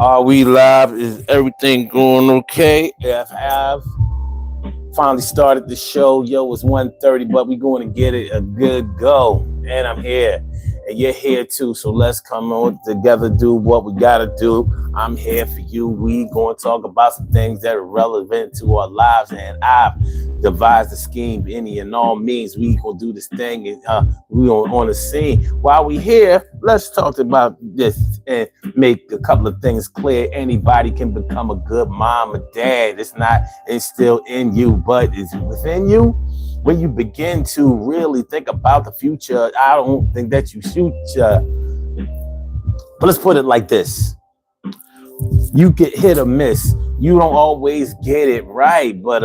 Are we live? Is everything going okay? If have finally started the show. Yo, it's 1:30, but we going to get it a good go. And I'm here. And you're here too. So let's come on together, do what we gotta do. I'm here for you. We going to talk about some things that are relevant to our lives. And I've devised a scheme. Any and all means, we gonna do this thing. And we on the scene. While we here, let's talk about this and make a couple of things clear. Anybody can become a good mom or dad. It's not instilled in you, but it's within you. When you begin to really think about the future, I don't think that you shoot. But let's put it like this: you get hit or miss. You don't always get it right, but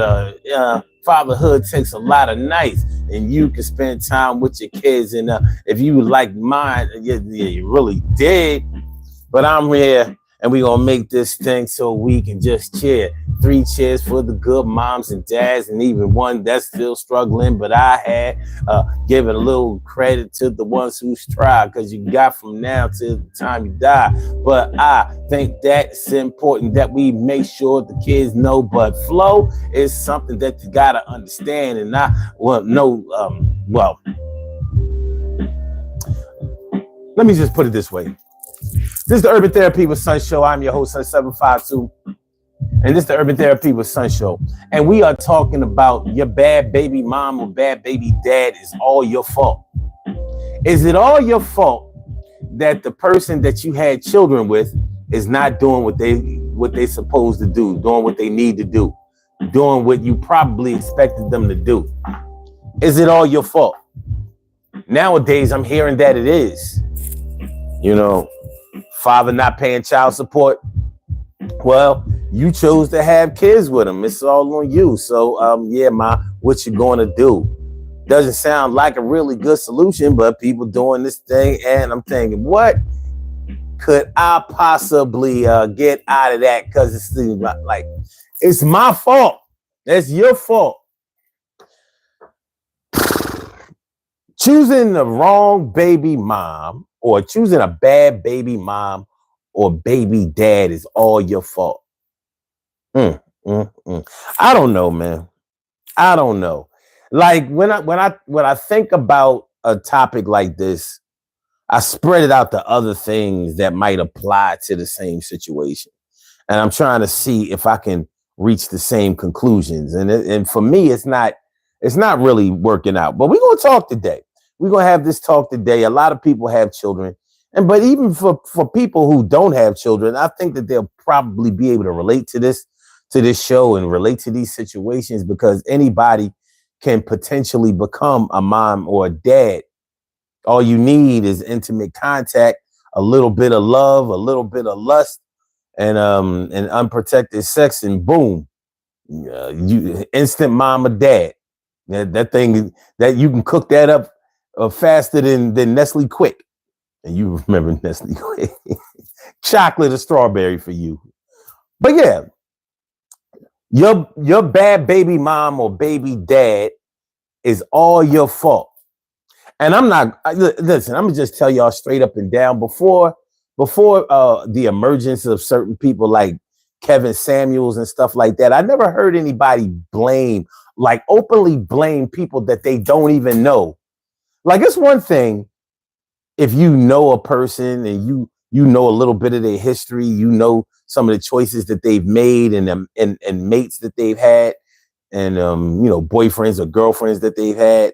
fatherhood takes a lot of nights, and you can spend time with your kids. And if you like mine, you really did. But I'm here, and we're going to make this thing so we can just cheer. 3 cheers for the good moms and dads, and even one that's still struggling. But I had given a little credit to the ones who tried, because you got from now to the time you die. But I think that's important that we make sure the kids know. But flow is something that you got to understand. And let me just put it this way. This is the Urban Therapy with Sun Show. I'm your host, Sun752. And this is the Urban Therapy with Sun Show. And we are talking about your bad baby mom or bad baby dad is all your fault. Is it all your fault that the person that you had children with is not doing what they supposed to do, doing what they need to do, doing what you probably expected them to do? Is it all your fault? Nowadays, I'm hearing that it is. Father not paying child support. Well, you chose to have kids with him. It's all on you. So, what you going to do? Doesn't sound like a really good solution, but people doing this thing, and I'm thinking, what could I possibly get out of that? Because it's like it's my fault. It's your fault. Choosing the wrong baby mom or choosing a bad baby mom or baby dad is all your fault. I don't know, man. I don't know. Like when I think about a topic like this, I spread it out to other things that might apply to the same situation, and I'm trying to see if I can reach the same conclusions. And for me, it's not really working out. But we're gonna talk today. We're gonna have this talk today. A lot of people have children. But even for people who don't have children, I think that they'll probably be able to relate to this show and relate to these situations, because anybody can potentially become a mom or a dad. All you need is intimate contact, a little bit of love, a little bit of lust, and unprotected sex, and boom, you instant mom or dad. That thing that you can cook that up faster than Nestle Quick. And you remember Nestle Quick. Chocolate or strawberry for you. But yeah, your bad baby mom or baby dad is all your fault. And I'm gonna just tell y'all straight up and down, before the emergence of certain people like Kevin Samuels and stuff like that, I never heard anybody openly blame people that they don't even know. Like, it's one thing if you know a person and you know a little bit of their history, you know some of the choices that they've made and mates that they've had, and boyfriends or girlfriends that they've had.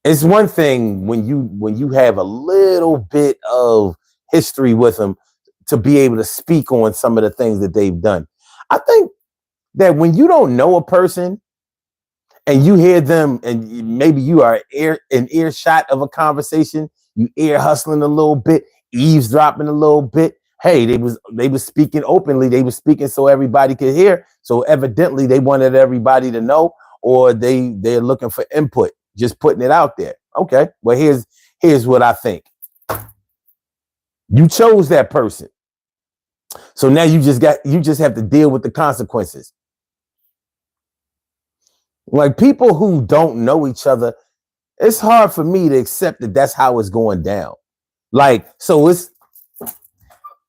It's one thing when you have a little bit of history with them to be able to speak on some of the things that they've done. I think that when you don't know a person and you hear them, and maybe you are in earshot of a conversation, you ear hustling a little bit, eavesdropping a little bit. Hey, they was speaking openly. They were speaking so everybody could hear. So evidently they wanted everybody to know, or they're looking for input, just putting it out there. Okay, well, here's what I think. You chose that person, so now you just have to deal with the consequences. Like, people who don't know each other, it's hard for me to accept that that's how it's going down. Like, so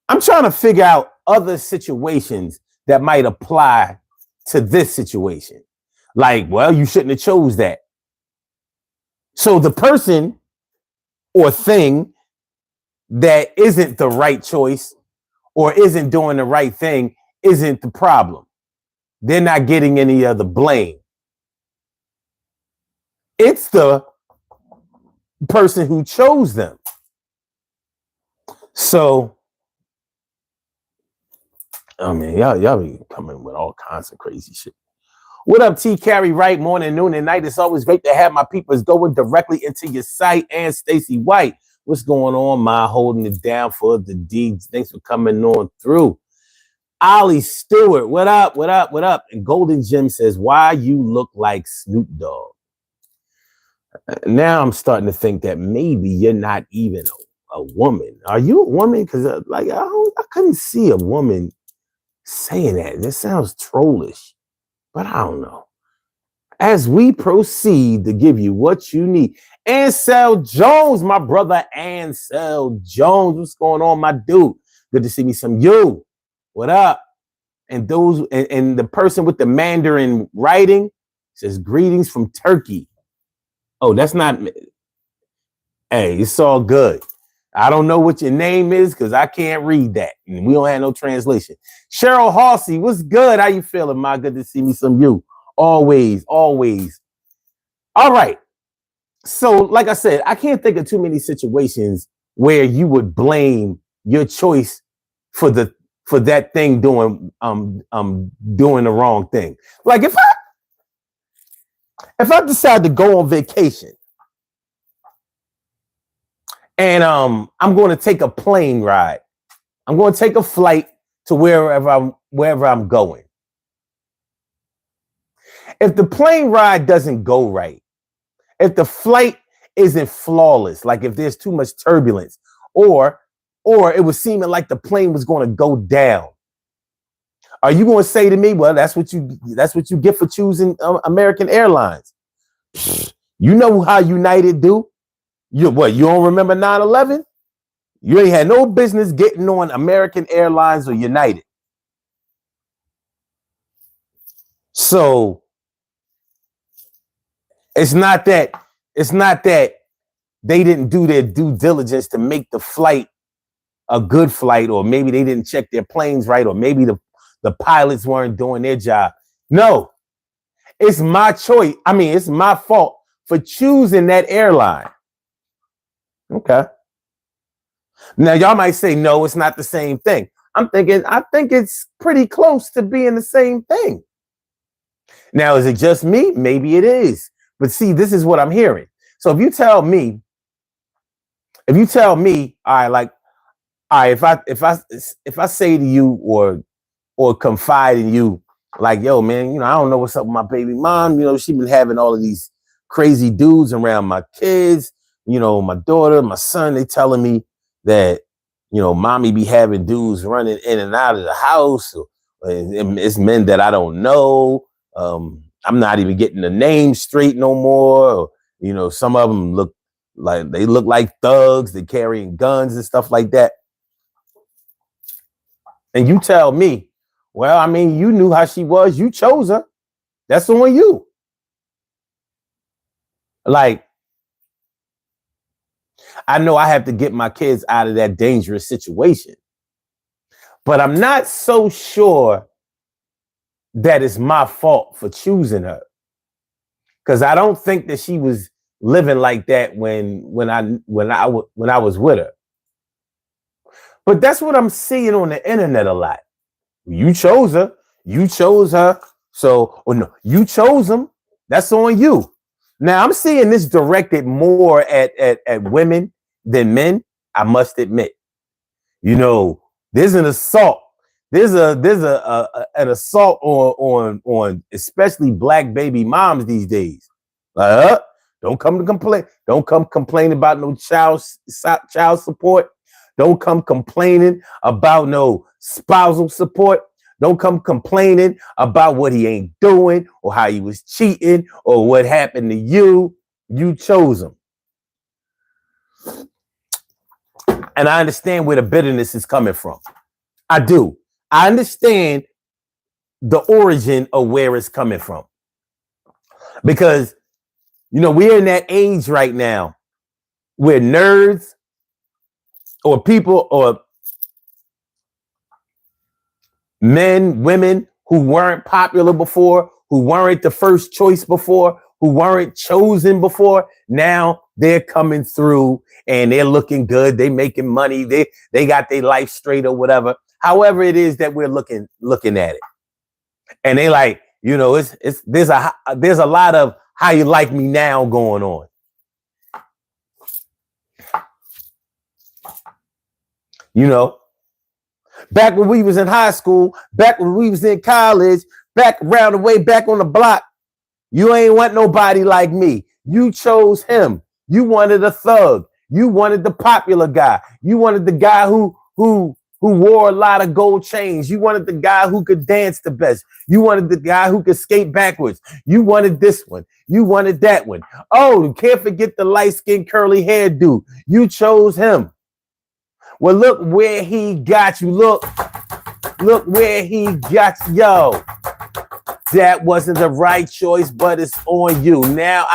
I'm trying to figure out other situations that might apply to this situation. Like, well, you shouldn't have chose that. So the person or thing that isn't the right choice or isn't doing the right thing isn't the problem. They're not getting any of the blame. It's the person who chose them. So, I mean, y'all be coming with all kinds of crazy shit. What up, T. Carrie Wright? Morning, noon, and night. It's always great to have my peoples going directly into your site. And Stacy White, what's going on, Ma? Holding it down for the deeds. Thanks for coming on through. Ollie Stewart, what up, what up, what up? And Golden Jim says, why you look like Snoop Dogg? Now I'm starting to think that maybe you're not even a woman. Are you a woman? Because I couldn't see a woman saying that. This sounds trollish, but I don't know. As we proceed to give you what you need, Ansel Jones, my brother Ansel Jones, what's going on, my dude? Good to see me some you. What up? And those and the person with the Mandarin writing says greetings from Turkey. Oh, that's not. Hey, it's all good. I don't know what your name is because I can't read that. And we don't have no translation. Cheryl Halsey, what's good? How you feeling, ma? Good to see me some you. Always, always. All right. So, like I said, I can't think of too many situations where you would blame your choice for that thing doing the wrong thing. Like if I decide to go on vacation and I'm going to take a plane ride. I'm going to take a flight to wherever I'm going. If the plane ride doesn't go right, if the flight isn't flawless, like if there's too much turbulence, or it was seeming like the plane was going to go down, are you going to say to me, well, that's what you get for choosing American Airlines? You know how United do? You don't remember 9/11? You ain't had no business getting on American Airlines or United. So it's not that they didn't do their due diligence to make the flight a good flight, or maybe they didn't check their planes right, or maybe the pilots weren't doing their job. No, it's my choice. I mean, it's my fault for choosing that airline. Okay. Now, y'all might say, no, it's not the same thing. I think it's pretty close to being the same thing. Now, is it just me? Maybe it is. But see, this is what I'm hearing. So if you tell me, all right, if I say to you or confide in you, like, yo, man, I don't know what's up with my baby mom. She been having all of these crazy dudes around my kids. My daughter, my son, they telling me that, mommy be having dudes running in and out of the house. And it's men that I don't know. I'm not even getting the names straight no more. Or, some of them look like thugs. They're carrying guns and stuff like that. And you tell me, well, I mean, you knew how she was. You chose her. That's on you. Like, I know I have to get my kids out of that dangerous situation, but I'm not so sure that it's my fault for choosing her, because I don't think that she was living like that when I was with her. But that's what I'm seeing on the internet a lot. You chose her. So, or no, you chose them. That's on you. Now I'm seeing this directed more at women than men. I must admit. There's an assault. There's an assault on especially black baby moms these days. Don't come to complain. Don't come complain about no child support. Don't come complaining about no spousal support. Don't come complaining about what he ain't doing or how he was cheating or what happened to you. You chose him. And I understand where the bitterness is coming from. I do. I understand the origin of where it's coming from. Because, we're in that age right now where nerds or people or men, women who weren't popular before, who weren't the first choice before, who weren't chosen before, now they're coming through and they're looking good. They making money. They got their life straight or whatever. However it is that we're looking at it. And they like, there's a lot of how you like me now going on. Back when we was in high school, back when we was in college, back around the way, back on the block, you ain't want nobody like me. You chose him. You wanted a thug. You wanted the popular guy. You wanted the guy who wore a lot of gold chains. You wanted the guy who could dance the best. You wanted the guy who could skate backwards. You wanted this one. You wanted that one. Oh, you can't forget the light-skinned curly hair dude. You chose him. Well, look where he got you. Look where he got you. Yo, that wasn't the right choice, but it's on you. Now,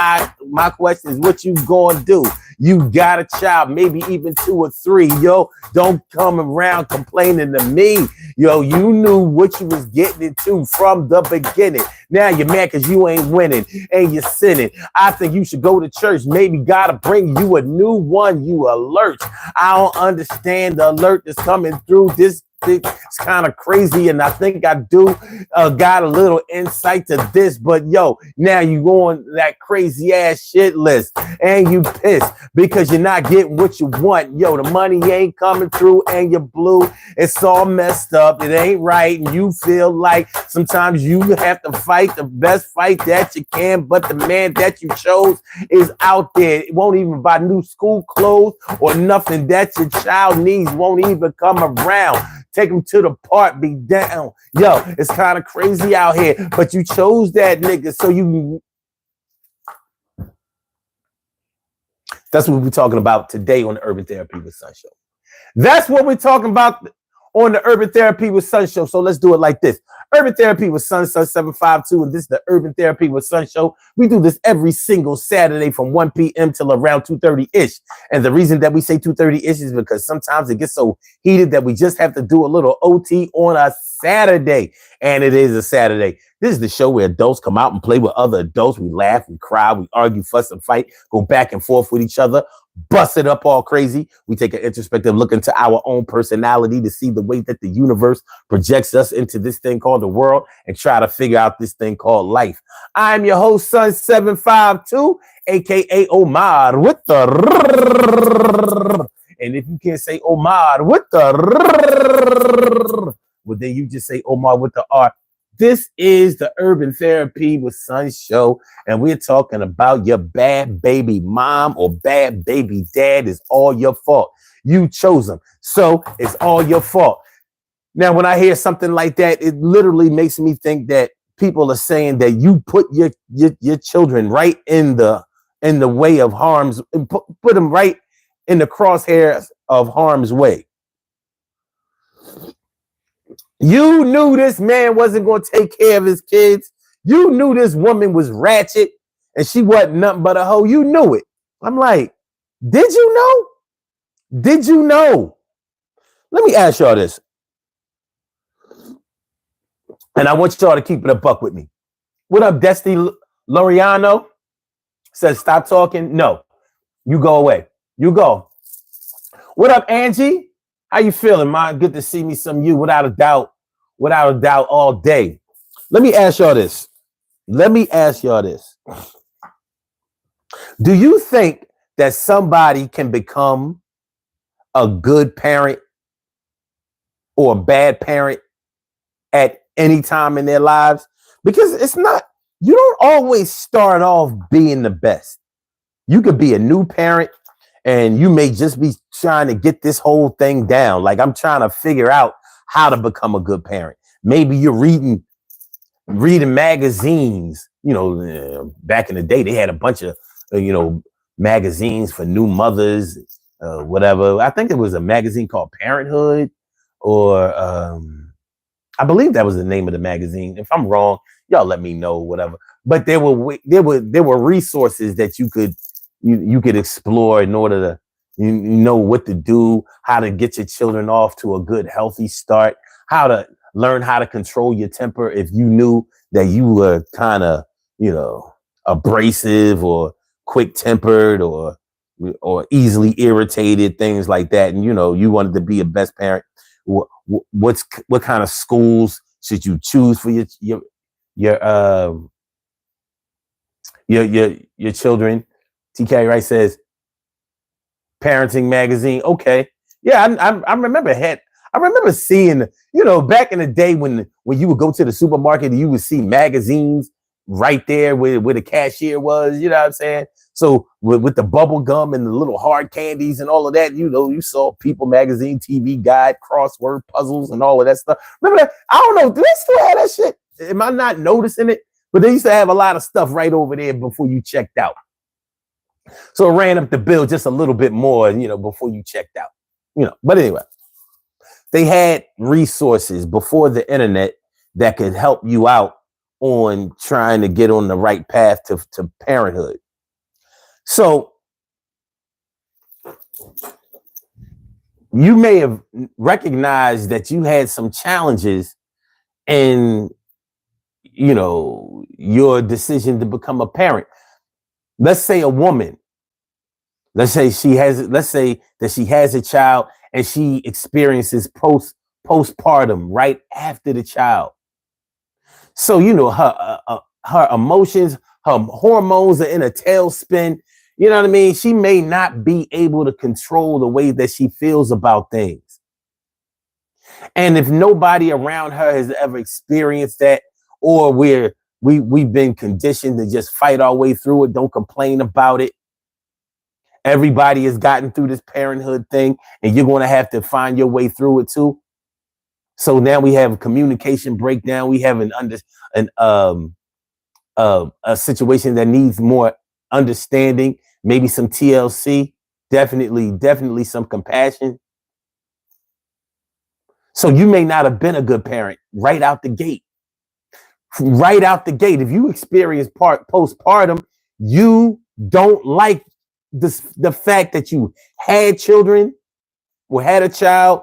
my question is, what you gonna do? You got a child, maybe even 2 or 3. Yo, don't come around complaining to me. Yo, you knew what you was getting into from the beginning. Now you're mad because you ain't winning and you're sinning. I think you should go to church. Maybe God will bring you a new one. You alert. I don't understand the alert that's coming through this. It's kind of crazy, and I think I do got a little insight to this, but yo, now you go on that crazy ass shit list and you pissed because you're not getting what you want. Yo, the money ain't coming through and you're blue. It's all messed up. It ain't right, and you feel like sometimes you have to fight the best fight that you can, but the man that you chose is out there. It won't even buy new school clothes or nothing that your child needs. Won't even come around. Take them to the park, be down. Yo, it's kind of crazy out here, but you chose that nigga, so you... That's what we're talking about today on the Urban Therapy with Sun Show. That's what we're talking about on the Urban Therapy with Sun Show. So let's do it like this. Urban Therapy with Sun 752, and this is the Urban Therapy with Sun Show. We do this every single Saturday from 1 p.m. till around 2:30-ish. And the reason that we say 2:30-ish is because sometimes it gets so heated that we just have to do a little OT on a Saturday. And it is a Saturday. This is the show where adults come out and play with other adults. We laugh, we cry, we argue, fuss, and fight, go back and forth with each other, bust it up all crazy. We take an introspective look into our own personality to see the way that the universe projects us into this thing called the world and try to figure out this thing called life. I'm your host, Sun 752, aka Omar with the... And if you can't say Omar with the... Well, then you just say Omar with the R. This is the Urban Therapy with Sun Show, and we're talking about your bad baby mom or bad baby dad is all your fault. You chose them, so it's all your fault. Now, when I hear something like that, it literally makes me think that people are saying that you put your children right in the way of harm's, put them right in the crosshairs of harm's way. You knew this man wasn't going to take care of his kids. You knew this woman was ratchet and she wasn't nothing but a hoe. You knew it. I'm like, did you know? Did you know? Let me ask y'all this. And I want y'all to keep it a buck with me. What up, Destiny Loriano? Says, stop talking. No, you go away. You go. What up, Angie? How you feeling, man? Good to see me some you, without a doubt, all day. Let me ask y'all this. Do you think that somebody can become a good parent or a bad parent at any time in their lives? Because it's not, you don't always start off being the best. You could be a new parent and you may just be trying to get this whole thing down. Like, I'm trying to figure out how to become a good parent. Maybe you're reading magazines. Back in the day, they had a bunch of, magazines for new mothers, whatever. I think it was a magazine called Parenthood, or I believe that was the name of the magazine. If I'm wrong, y'all let me know, whatever. But there were resources that you could explore in order to you know what to do, how to get your children off to a good, healthy start, how to learn how to control your temper if you knew that you were kind of, abrasive or quick tempered or easily irritated, things like that. And you wanted to be a best parent. What kind of schools should you choose for your your children? TK Wright says parenting magazine. Okay, yeah, I remember I remember seeing, back in the day when you would go to the supermarket and you would see magazines right there where the cashier was. You know what I'm saying? So with the bubble gum and the little hard candies and all of that, you saw People Magazine, TV Guide, crossword puzzles, and all of that stuff. Remember that? I don't know. Do they still have that shit? Am I not noticing it? But they used to have a lot of stuff right over there before you checked out. So it ran up the bill just a little bit more, before you checked out. But anyway, they had resources before the internet that could help you out on trying to get on the right path to parenthood. So you may have recognized that you had some challenges in, your decision to become a parent. Let's say a woman, let's say that she has a child and she experiences postpartum right after the child. So her emotions, her hormones are in a tailspin. You know what I mean? She may not be able to control the way that she feels about things. And if nobody around her has ever experienced that, or we've been conditioned to just fight our way through it, don't complain about it. Everybody has gotten through this parenthood thing, and you're going to have to find your way through it too. So now we have a communication breakdown. We have a situation that needs more understanding, maybe some TLC, definitely some compassion. So you may not have been a good parent right out the gate. Right out the gate, if you experience postpartum, you don't like the fact that you had children or had a child,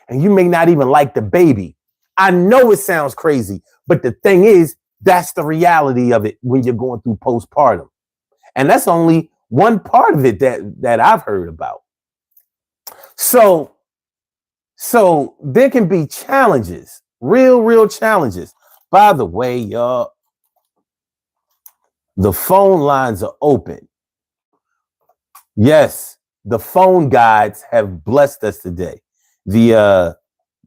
and you may not even like the baby. I know it sounds crazy, but the thing is, that's the reality of it when you're going through postpartum. And that's only one part of it that I've heard about. So there can be challenges, real challenges. By the way, y'all, the phone lines are open. Yes, the phone guides have blessed us today. The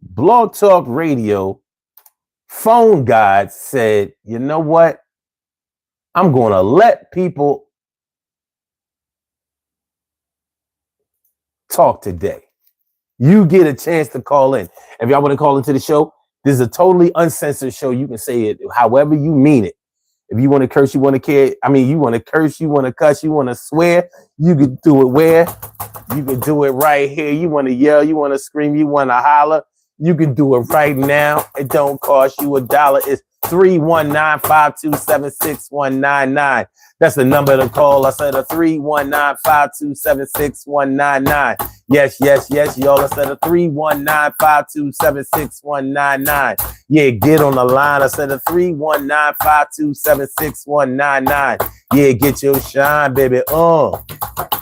Blog Talk Radio phone guides said, you know what? I'm going to let people talk today. You get a chance to call in. If y'all want to call into the show, this is a totally uncensored show. You can say it however you mean it. If you want to curse, you want to care. I mean, you want to curse, you want to cuss, you want to swear, you can do it where? You can do it right here. You want to yell, you want to scream, you want to holler. You can do it right now. It don't cost you $1. It's 319-527-6199. That's the number to call. I said a 319-527-6199. Yes. Y'all, I said a 319-527-6199. Yeah, get on the line. I said a 319-527-6199. Yeah, get your shine, baby.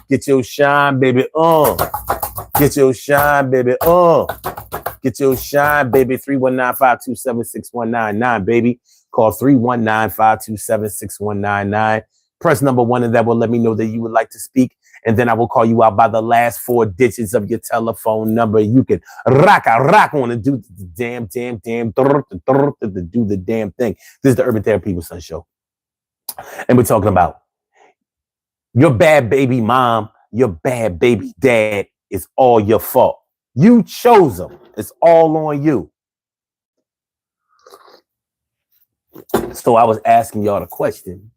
Get your shine, baby. Get your shine, baby. Get your shine, baby. 319-527-6199, baby. Call 319-527-6199. Press number 1, and that will let me know that you would like to speak. And then I will call you out by the last 4 digits of your telephone number. You can rock on and do the damn, do the damn thing. This is the Urban Therapy with Son Show. And we're talking about your bad baby mom, your bad baby dad is all your fault. You chose them. It's all on you. So I was asking y'all the question.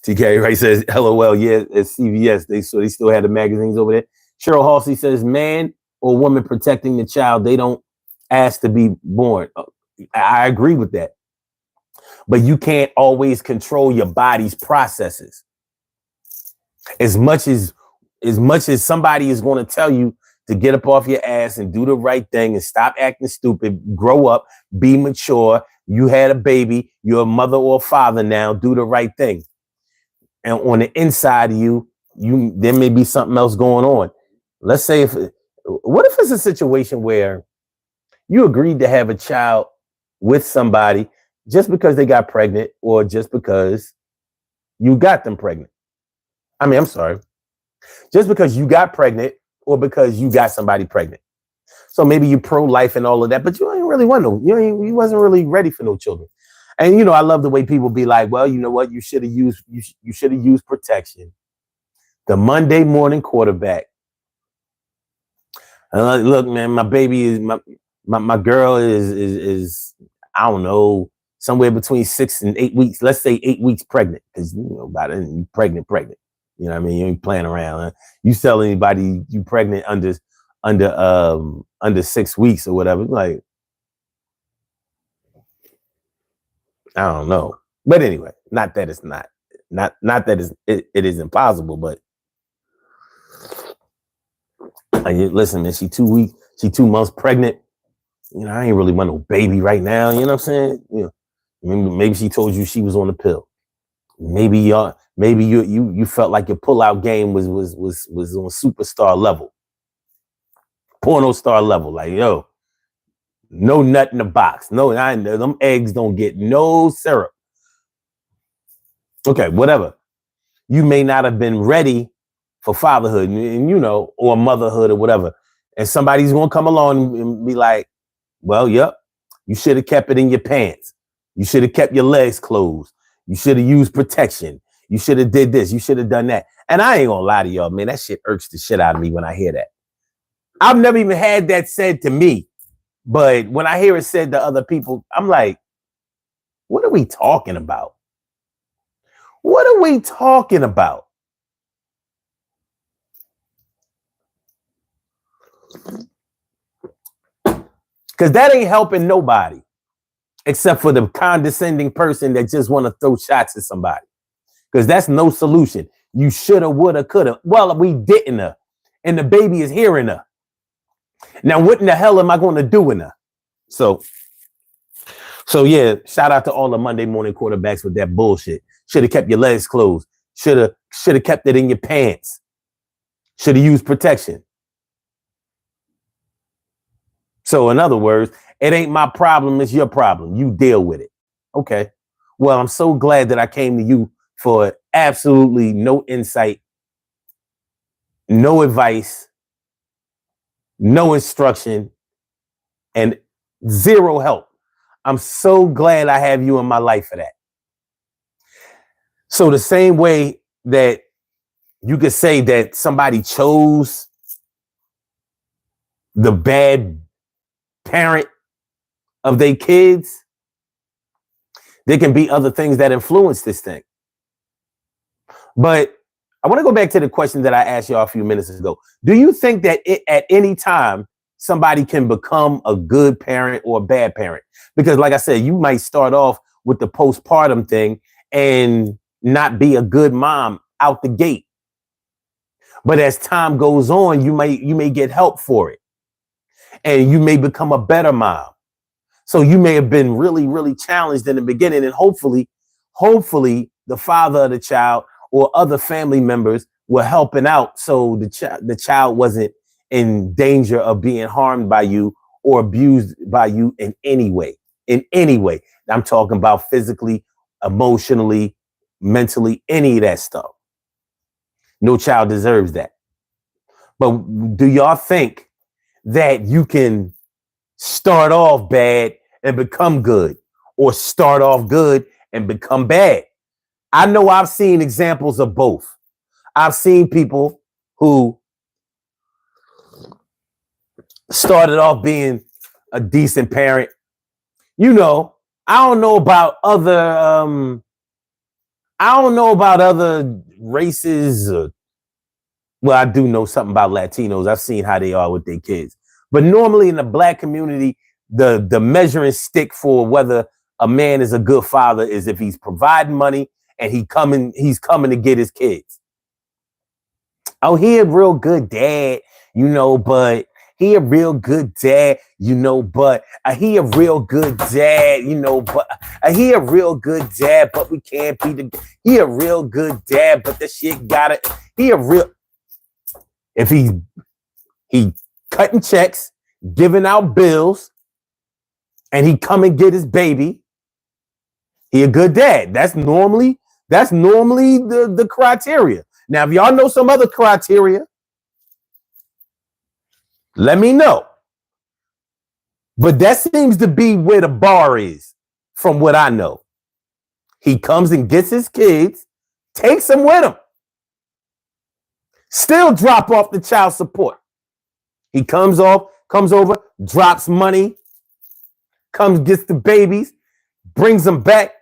TK right says, LOL, yeah, at CVS, they still had the magazines over there. Cheryl Halsey says, man or woman protecting the child, they don't ask to be born. I agree with that. But you can't always control your body's processes. As much as somebody is going to tell you to get up off your ass and do the right thing and stop acting stupid, grow up, be mature. You had a baby, you're a mother or a father now, do the right thing. And on the inside of you, there may be something else going on. Let's say what if it's a situation where you agreed to have a child with somebody just because they got pregnant or just because you got them pregnant? I mean, I'm sorry. Just because you got pregnant or because you got somebody pregnant. So maybe you pro-life and all of that, but you ain't really want no, you wasn't really ready for no children. And I love the way people be like, well, you know what? You should have used protection. The Monday morning quarterback. Look, man, my baby is my girl is I don't know, somewhere between 6 and 8 weeks. Let's say 8 weeks pregnant, because about it, you pregnant. You know what I mean? You ain't playing around. Huh? You tell anybody you pregnant under 6 weeks or whatever, like, I don't know. But anyway, not that it's not that it is impossible, but listen, man, she 2 weeks, she 2 months pregnant. I ain't really want no baby right now. You know what I'm saying? Maybe she told you she was on the pill. Maybe you felt like your pullout game was on superstar level, porno star level. Like, yo, no nut in the box. No, them eggs don't get no syrup. Okay, whatever. You may not have been ready for fatherhood, and or motherhood or whatever. And somebody's gonna come along and be like, well, yep, you should have kept it in your pants. You should have kept your legs closed. You should have used protection. You should have did this. You should have done that. And I ain't gonna lie to y'all, man, that shit irks the shit out of me when I hear that. I've never even had that said to me. But when I hear it said to other people, I'm like, what are we talking about? What are we talking about? Because that ain't helping nobody except for the condescending person that just want to throw shots at somebody. Because that's no solution. You shoulda, woulda, coulda. Well, we didn't. And the baby is hearing her. Now, what in the hell am I going to do in her? So yeah, shout out to all the Monday morning quarterbacks with that bullshit. Should have kept your legs closed. Should have kept it in your pants. Should have used protection. So in other words, it ain't my problem, it's your problem. You deal with it. Okay. Well, I'm so glad that I came to you for absolutely no insight, no advice, no instruction, and zero help. I'm so glad I have you in my life for that. So the same way that you could say that somebody chose the bad parent of their kids, there can be other things that influence this thing. But I want to go back to the question that I asked y'all a few minutes ago. Do you think that at any time somebody can become a good parent or a bad parent? Because like I said, you might start off with the postpartum thing and not be a good mom out the gate. But as time goes on, you may get help for it. And you may become a better mom. So you may have been really, really challenged in the beginning, and hopefully the father of the child or other family members were helping out, so the child wasn't in danger of being harmed by you or abused by you in any way. In any way, I'm talking about physically, emotionally, mentally, any of that stuff. No child deserves that. But do y'all think that you can start off bad and become good, or start off good and become bad? I know I've seen examples of both. I've seen people who started off being a decent parent. I don't know about other I don't know about other races. Well, I do know something about Latinos. I've seen how they are with their kids. But normally in the black community, the measuring stick for whether a man is a good father is if he's providing money and he's coming to get his kids. Oh, he a real good dad, but he a real good dad, but he a real good dad, but he a real good dad, but we can't be he a real good dad, but the shit got it. He a real, if he cutting checks, giving out bills, and he come and get his baby, he a good dad. That's normally the criteria. Now, if y'all know some other criteria, let me know. But that seems to be where the bar is, from what I know. He comes and gets his kids, takes them with him, still drop off the child support. He comes over, drops money, comes, gets the babies, brings them back,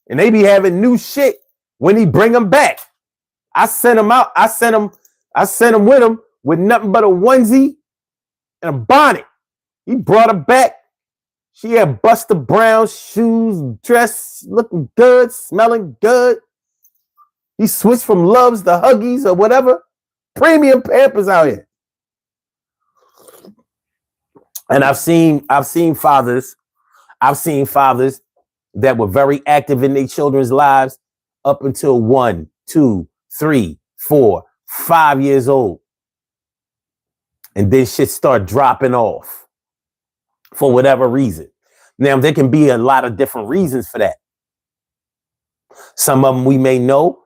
and they be having new shit when he bring them back. I sent him with him with nothing but a onesie and a bonnet. He brought her back. She had Buster Brown shoes, dress, looking good, smelling good. He switched from Loves to Huggies or whatever. Premium Pampers out here. And I've seen fathers that were very active in their children's lives up until 1, 2, 3, 4, 5 years old. And then shit start dropping off for whatever reason. Now, there can be a lot of different reasons for that. Some of them we may know,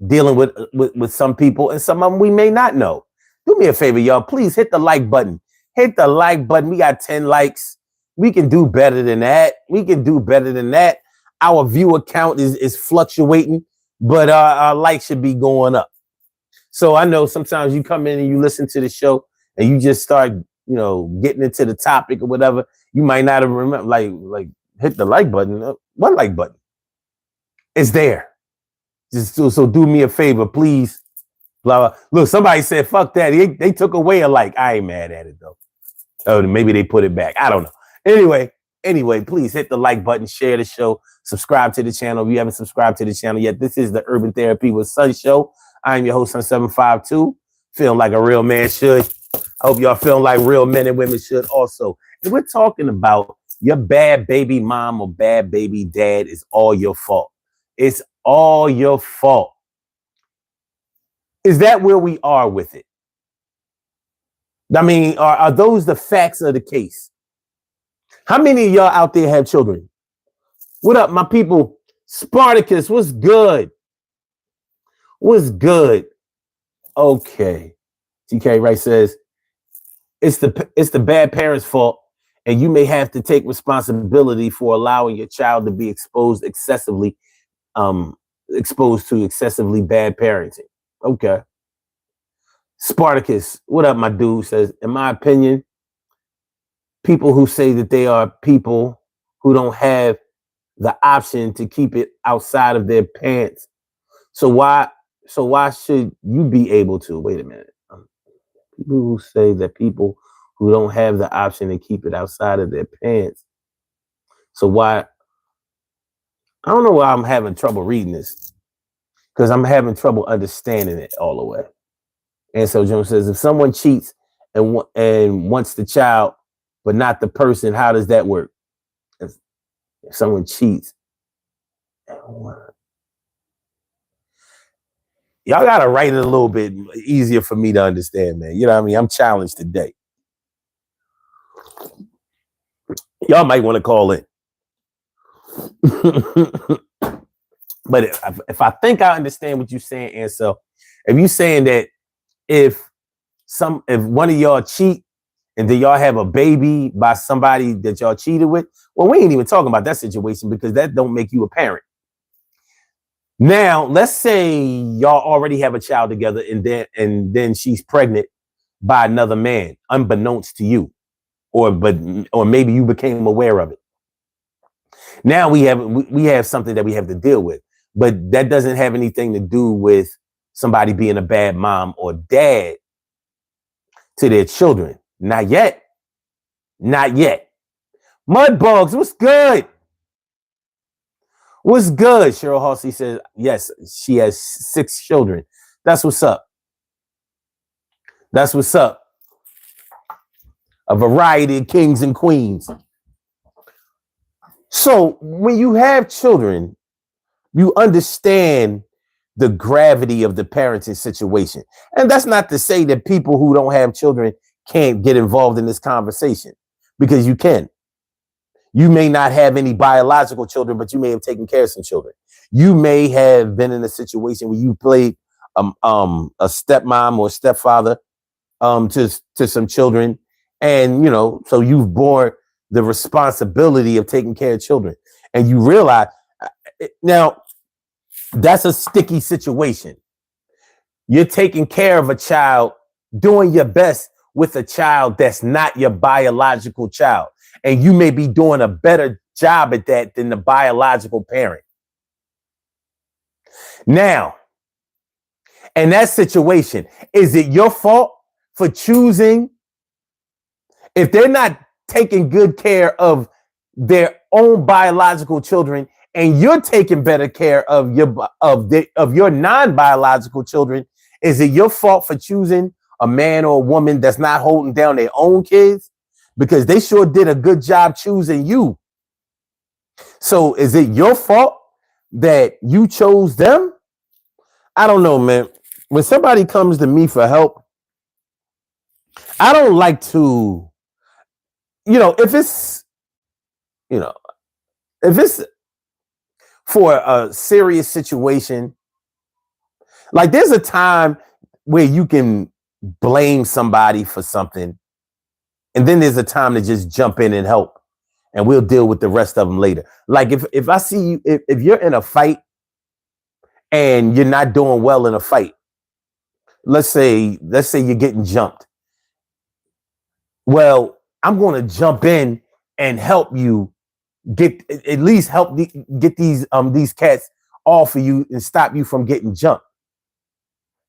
dealing with some people, and some of them we may not know. Do me a favor, y'all. Please hit the like button. Hit the like button. We got 10 likes. We can do better than that. Our viewer count is fluctuating, but our likes should be going up. So I know sometimes you come in and you listen to the show and you just start, getting into the topic or whatever. You might not have remember, like hit the like button. What like button? It's there. Just so do me a favor, please. Blah, blah. Look, somebody said, fuck that. They took away a like. I ain't mad at it though. Oh, maybe they put it back. I don't know. Anyway, please hit the like button, share the show, subscribe to the channel. If you haven't subscribed to the channel yet, this is the Urban Therapy with Sun show. I am your host, Sun752. Feeling like a real man should. I hope y'all feeling like real men and women should also. And we're talking about your bad baby mom or bad baby dad is all your fault. It's all your fault. Is that where we are with it? I mean, are those the facts of the case? How many of y'all out there have children? What up, my people? Spartacus, what's good? What's good? Okay. TK Wright says, it's the bad parents' fault, and you may have to take responsibility for allowing your child to be exposed to excessively bad parenting. Okay. Spartacus, what up, my dude? Says, in my opinion, people who say that they are people who don't have the option to keep it outside of their pants. So why should you be able to? Wait a minute. People who say that people who don't have the option to keep it outside of their pants. So why? I don't know why I'm having trouble reading this, because I'm having trouble understanding it all the way. And so Jones says, if someone cheats and wants the child, but not the person, how does that work? If someone cheats, y'all gotta write it a little bit easier for me to understand, man. You know what I mean? I'm challenged today. Y'all might want to call in. But if I think I understand what you're saying, Ansel, if you're saying that if one of y'all cheat and then y'all have a baby by somebody that y'all cheated with, well, we ain't even talking about that situation, because that don't make you a parent. Now, let's say y'all already have a child together, and then she's pregnant by another man, unbeknownst to you, or maybe you became aware of it. Now we have something that we have to deal with. But that doesn't have anything to do with somebody being a bad mom or dad to their children. Not yet. Not yet. Mudbugs, what's good? What's good? Cheryl Halsey says, yes, she has 6 children. That's what's up. That's what's up. A variety of kings and queens. So when you have children, you understand the gravity of the parenting situation. And that's not to say that people who don't have children can't get involved in this conversation, because you can. You may not have any biological children, but you may have taken care of some children. You may have been in a situation where you played a stepmom or stepfather to some children, and so you've borne the responsibility of taking care of children, and you realize now that's a sticky situation. You're taking care of a child, doing your best with a child that's not your biological child. And you may be doing a better job at that than the biological parent. Now, in that situation, is it your fault for choosing? If they're not taking good care of their own biological children, and you're taking better care of your non-biological children, is it your fault for choosing a man or a woman that's not holding down their own kids? Because they sure did a good job choosing you. So is it your fault that you chose them? I don't know, man. When somebody comes to me for help, I don't like to, if it's for a serious situation, like there's a time where you can blame somebody for something, and then there's a time to just jump in and help, and we'll deal with the rest of them later. Like if I see you, if you're in a fight and you're not doing well in a fight, let's say you're getting jumped. Well, I'm going to jump in and help you get these cats off of you and stop you from getting jumped.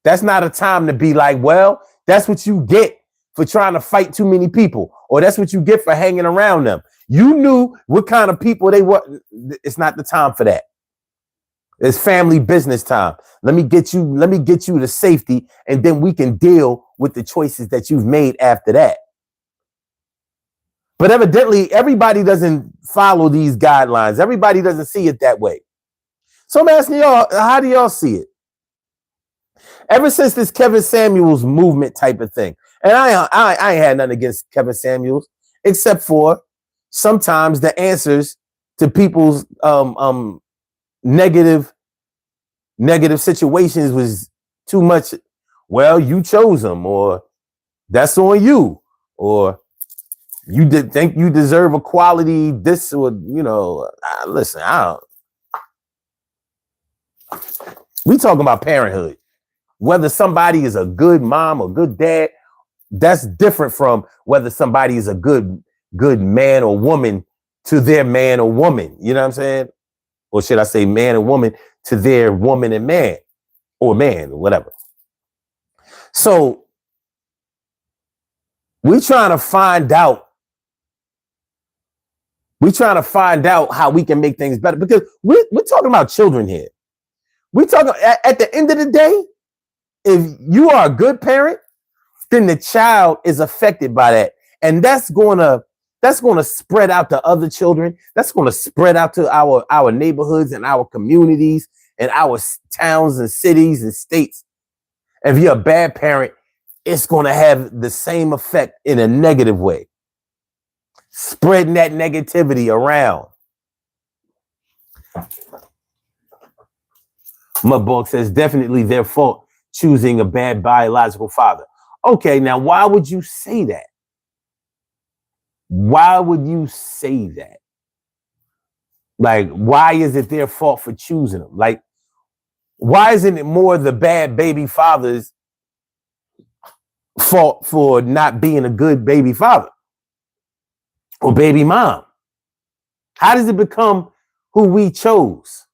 That's not a time to be like, well, that's what you get for trying to fight too many people, or that's what you get for hanging around them. You knew what kind of people they were. It's not the time for that. It's family business time. Let me get you to safety, and then we can deal with the choices that you've made after that. But evidently, everybody doesn't follow these guidelines. Everybody doesn't see it that way. So I'm asking y'all, how do y'all see it? Ever since this Kevin Samuels movement type of thing, and I ain't had nothing against Kevin Samuels, except for sometimes the answers to people's negative situations was too much. Well, you chose them, or that's on you, or you did think you deserve equality. This, or listen, we talking about parenthood. Whether somebody is a good mom or good dad, that's different from whether somebody is a good man or woman to their man or woman. You know what I'm saying? Or should I say man and woman to their woman and man, or man, or whatever. So we're trying to find out how we can make things better, because we're talking about children here. We're talking at the end of the day, if you are a good parent, then the child is affected by that. And that's going to spread out to other children. That's going to spread out to our neighborhoods and our communities and our towns and cities and states. If you're a bad parent, it's going to have the same effect in a negative way, spreading that negativity around. My book says definitely their fault choosing a bad biological father. Okay, now why would you say that? Why would you say that? Like, why is it their fault for choosing them? Like, why isn't it more the bad baby father's fault for not being a good baby father or baby mom? How does it become who we chose?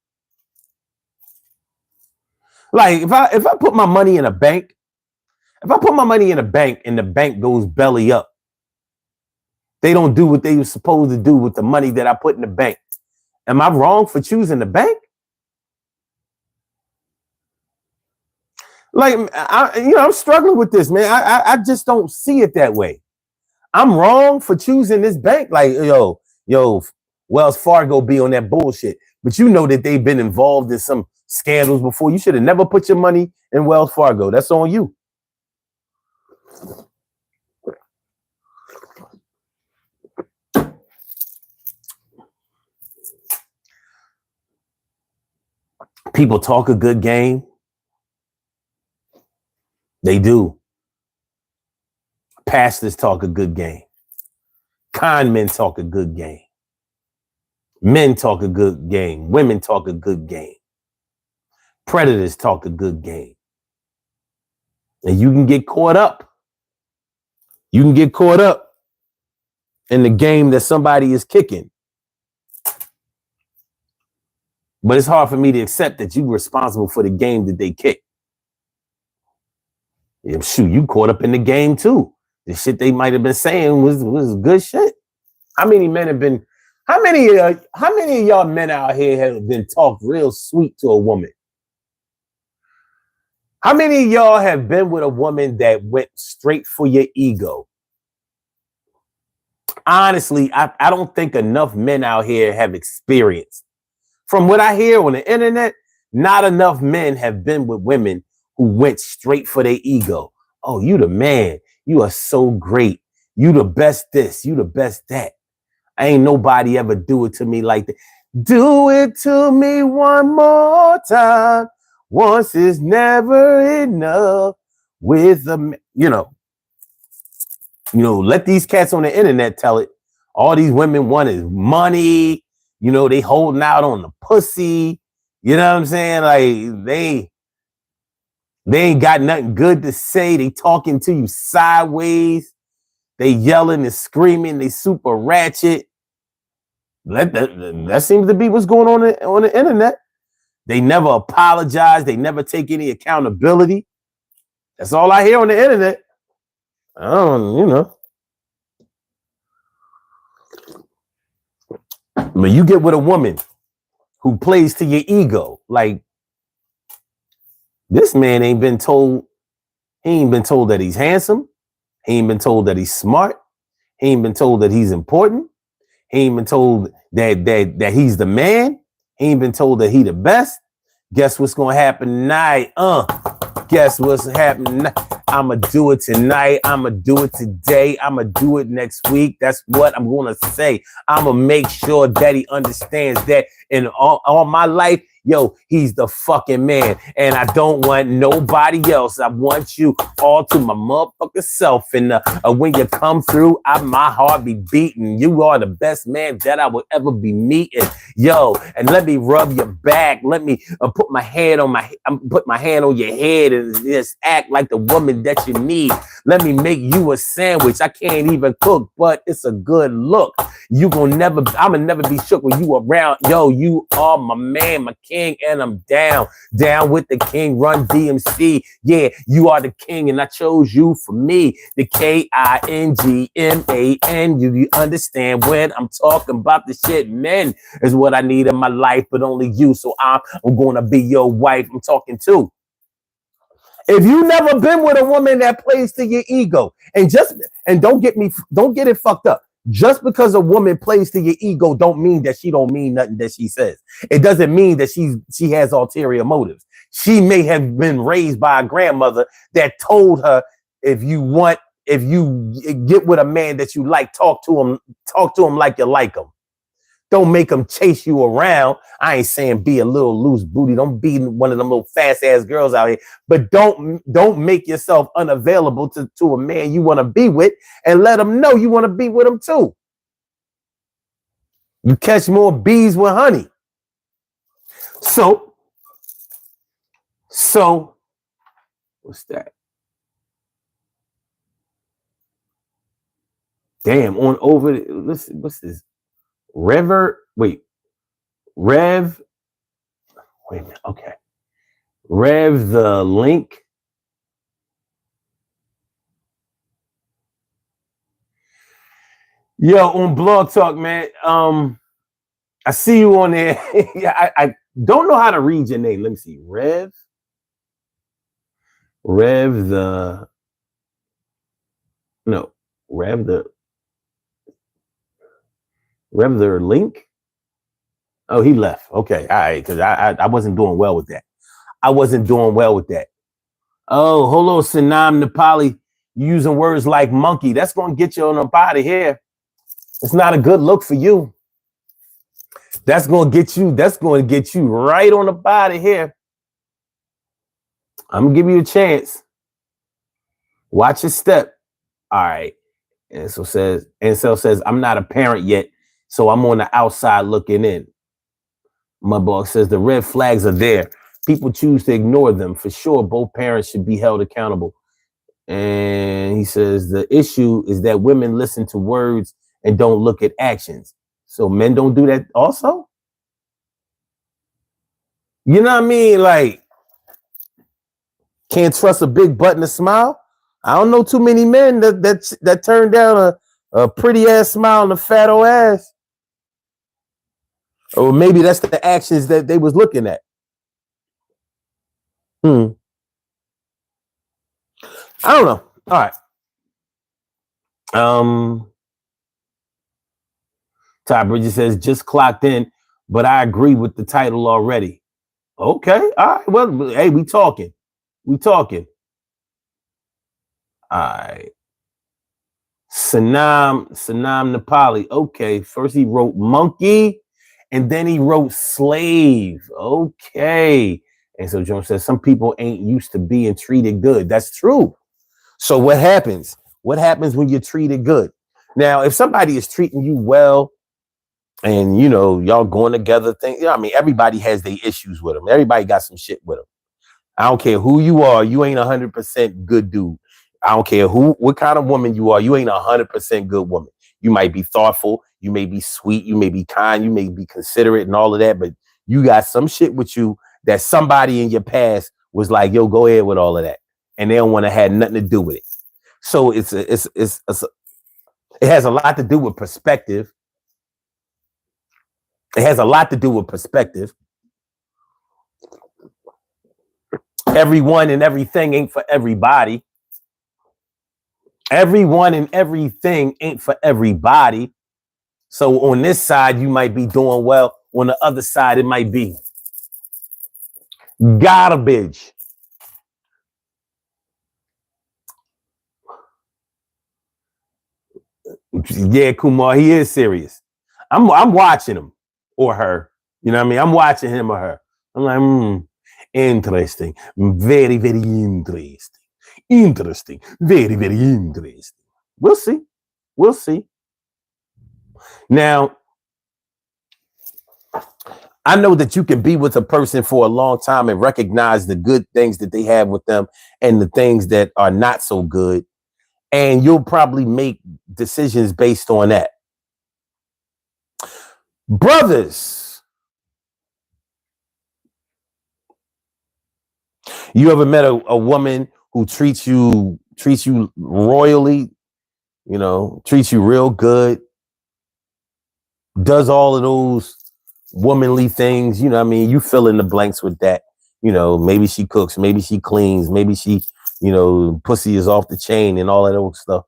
Like if I put my money in a bank, if I put my money in a bank and the bank goes belly up, they don't do what they were supposed to do with the money that I put in the bank. Am I wrong for choosing the bank? Like, I'm struggling with this, man. I just don't see it that way. I'm wrong for choosing this bank. Like, yo, Wells Fargo be on that bullshit. But you know that they've been involved in some scandals before. You should have never put your money in Wells Fargo. That's on you. People talk a good game. They do. Pastors talk a good game. Con men talk a good game. Men talk a good game. Women talk a good game. Predators talk a good game. And you can get caught up. You can get caught up in the game that somebody is kicking. But it's hard for me to accept that you're responsible for the game that they kick. Yeah, shoot, you caught up in the game too. The shit they might have been saying was good shit. How many of y'all men out here have been talked real sweet to a woman? How many of y'all have been with a woman that went straight for your ego? Honestly, I don't think enough men out here have experienced. From what I hear on the internet, not enough men have been with women who went straight for their ego. Oh, you the man. You are so great. You the best this. You the best that. Ain't nobody ever do it to me like that. Do it to me one more time. Once is never enough. With let these cats on the internet tell it. All these women want is money. They holding out on the pussy. You know what I'm saying? Like they ain't got nothing good to say. They talking to you sideways. They yelling and screaming. They super ratchet. That seems to be what's going on the internet. They never apologize. They never take any accountability. That's all I hear on the internet. I don't. But you get with a woman who plays to your ego. Like, this man ain't been told. He ain't been told that he's handsome. He ain't been told that he's smart. He ain't been told that he's important. He ain't been told that he's the man. He ain't been told that he the best. Guess what's gonna happen tonight? Guess what's happening? I'ma do it tonight. I'ma do it today. I'ma do it next week. That's what I'm gonna say. I'ma make sure that he understands that in all my life, yo, he's the fucking man. And I don't want nobody else. I want you all to my motherfucking self. And when you come through, my heart be beating. You are the best man that I will ever be meeting. Yo, and let me rub your back. Let me put my hand on your head and just act like the woman that you need. Let me make you a sandwich. I can't even cook, but it's a good look. I'ma never be shook when you around. Yo, you are my man, my king, and I'm down with the king. Run DMC. Yeah, you are the king, and I chose you for me. The KINGMAN. You understand when I'm talking about the shit? Men is what I need in my life, but only you. So I'm gonna be your wife. I'm talking to. If you never been with a woman that plays to your ego, and don't get it fucked up. Just because a woman plays to your ego don't mean that she don't mean nothing that she says. It doesn't mean that she has ulterior motives. She may have been raised by a grandmother that told her, if you get with a man that you like, talk to him like you like him. Don't make them chase you around. I ain't saying be a little loose booty. Don't be one of them little fast ass girls out here. But don't make yourself unavailable to a man you want to be with, and let them know you want to be with him too. You catch more bees with honey. So what's that? Damn, on over. Listen, what's this? Rev. Wait a minute. Okay. Rev the link. Yo, on Blog Talk, man. I see you on there. Yeah, I don't know how to read your name. Let me see. Rev the no. Rev the Rev the link. Oh, he left. Okay, all right, because I wasn't doing well with that. I wasn't doing well with that. Oh, hello, Sanam Nepali. Using words like monkey. That's gonna get you on up out of here. It's not a good look for you. That's gonna get you. That's gonna get you right on up out of here. I'm gonna give you a chance. Watch your step. All right. And so says, I'm not a parent yet, so I'm on the outside looking in. My boss says the red flags are there. People choose to ignore them. For sure, both parents should be held accountable. And he says the issue is that women listen to words and don't look at actions. So men don't do that also? You know what I mean? Like, can't trust a big butt and a smile. I don't know too many men that turn down a pretty ass smile and a fat old ass. Or maybe that's the actions that they was looking at. I don't know. All right. Ty Bridges says just clocked in, but I agree with the title already. Okay. All right. Well, hey, we talking. We talking. All right. Sanam Nepali. Okay. First he wrote monkey, and then he wrote slave. Okay. And so Jones says some people ain't used to being treated good. That's true. So what happens? What happens when you're treated good? Now, if somebody is treating you well, and y'all going together, I mean, everybody has their issues with them. Everybody got some shit with them. I don't care who you are. You ain't 100% good dude. I don't care what kind of woman you are. You ain't 100% good woman. You might be thoughtful. You may be sweet. You may be kind. You may be considerate and all of that. But you got some shit with you that somebody in your past was like, yo, go ahead with all of that. And they don't want to have nothing to do with it. So it has a lot to do with perspective. It has a lot to do with perspective. Everyone and everything ain't for everybody. Everyone and everything ain't for everybody. So on this side, you might be doing well. On the other side, it might be garbage. Yeah, Kumar, he is serious. I'm watching him or her. You know what I mean? I'm watching him or her. I'm like, interesting. Very, very interesting. Interesting. Very, very interesting. We'll see. We'll see. Now, I know that you can be with a person for a long time and recognize the good things that they have with them and the things that are not so good. And you'll probably make decisions based on that. Brothers, you ever met a woman who treats you royally, treats you real good, does all of those womanly things, you know what I mean? You fill in the blanks with that. Maybe she cooks, maybe she cleans, maybe she, pussy is off the chain and all that old stuff.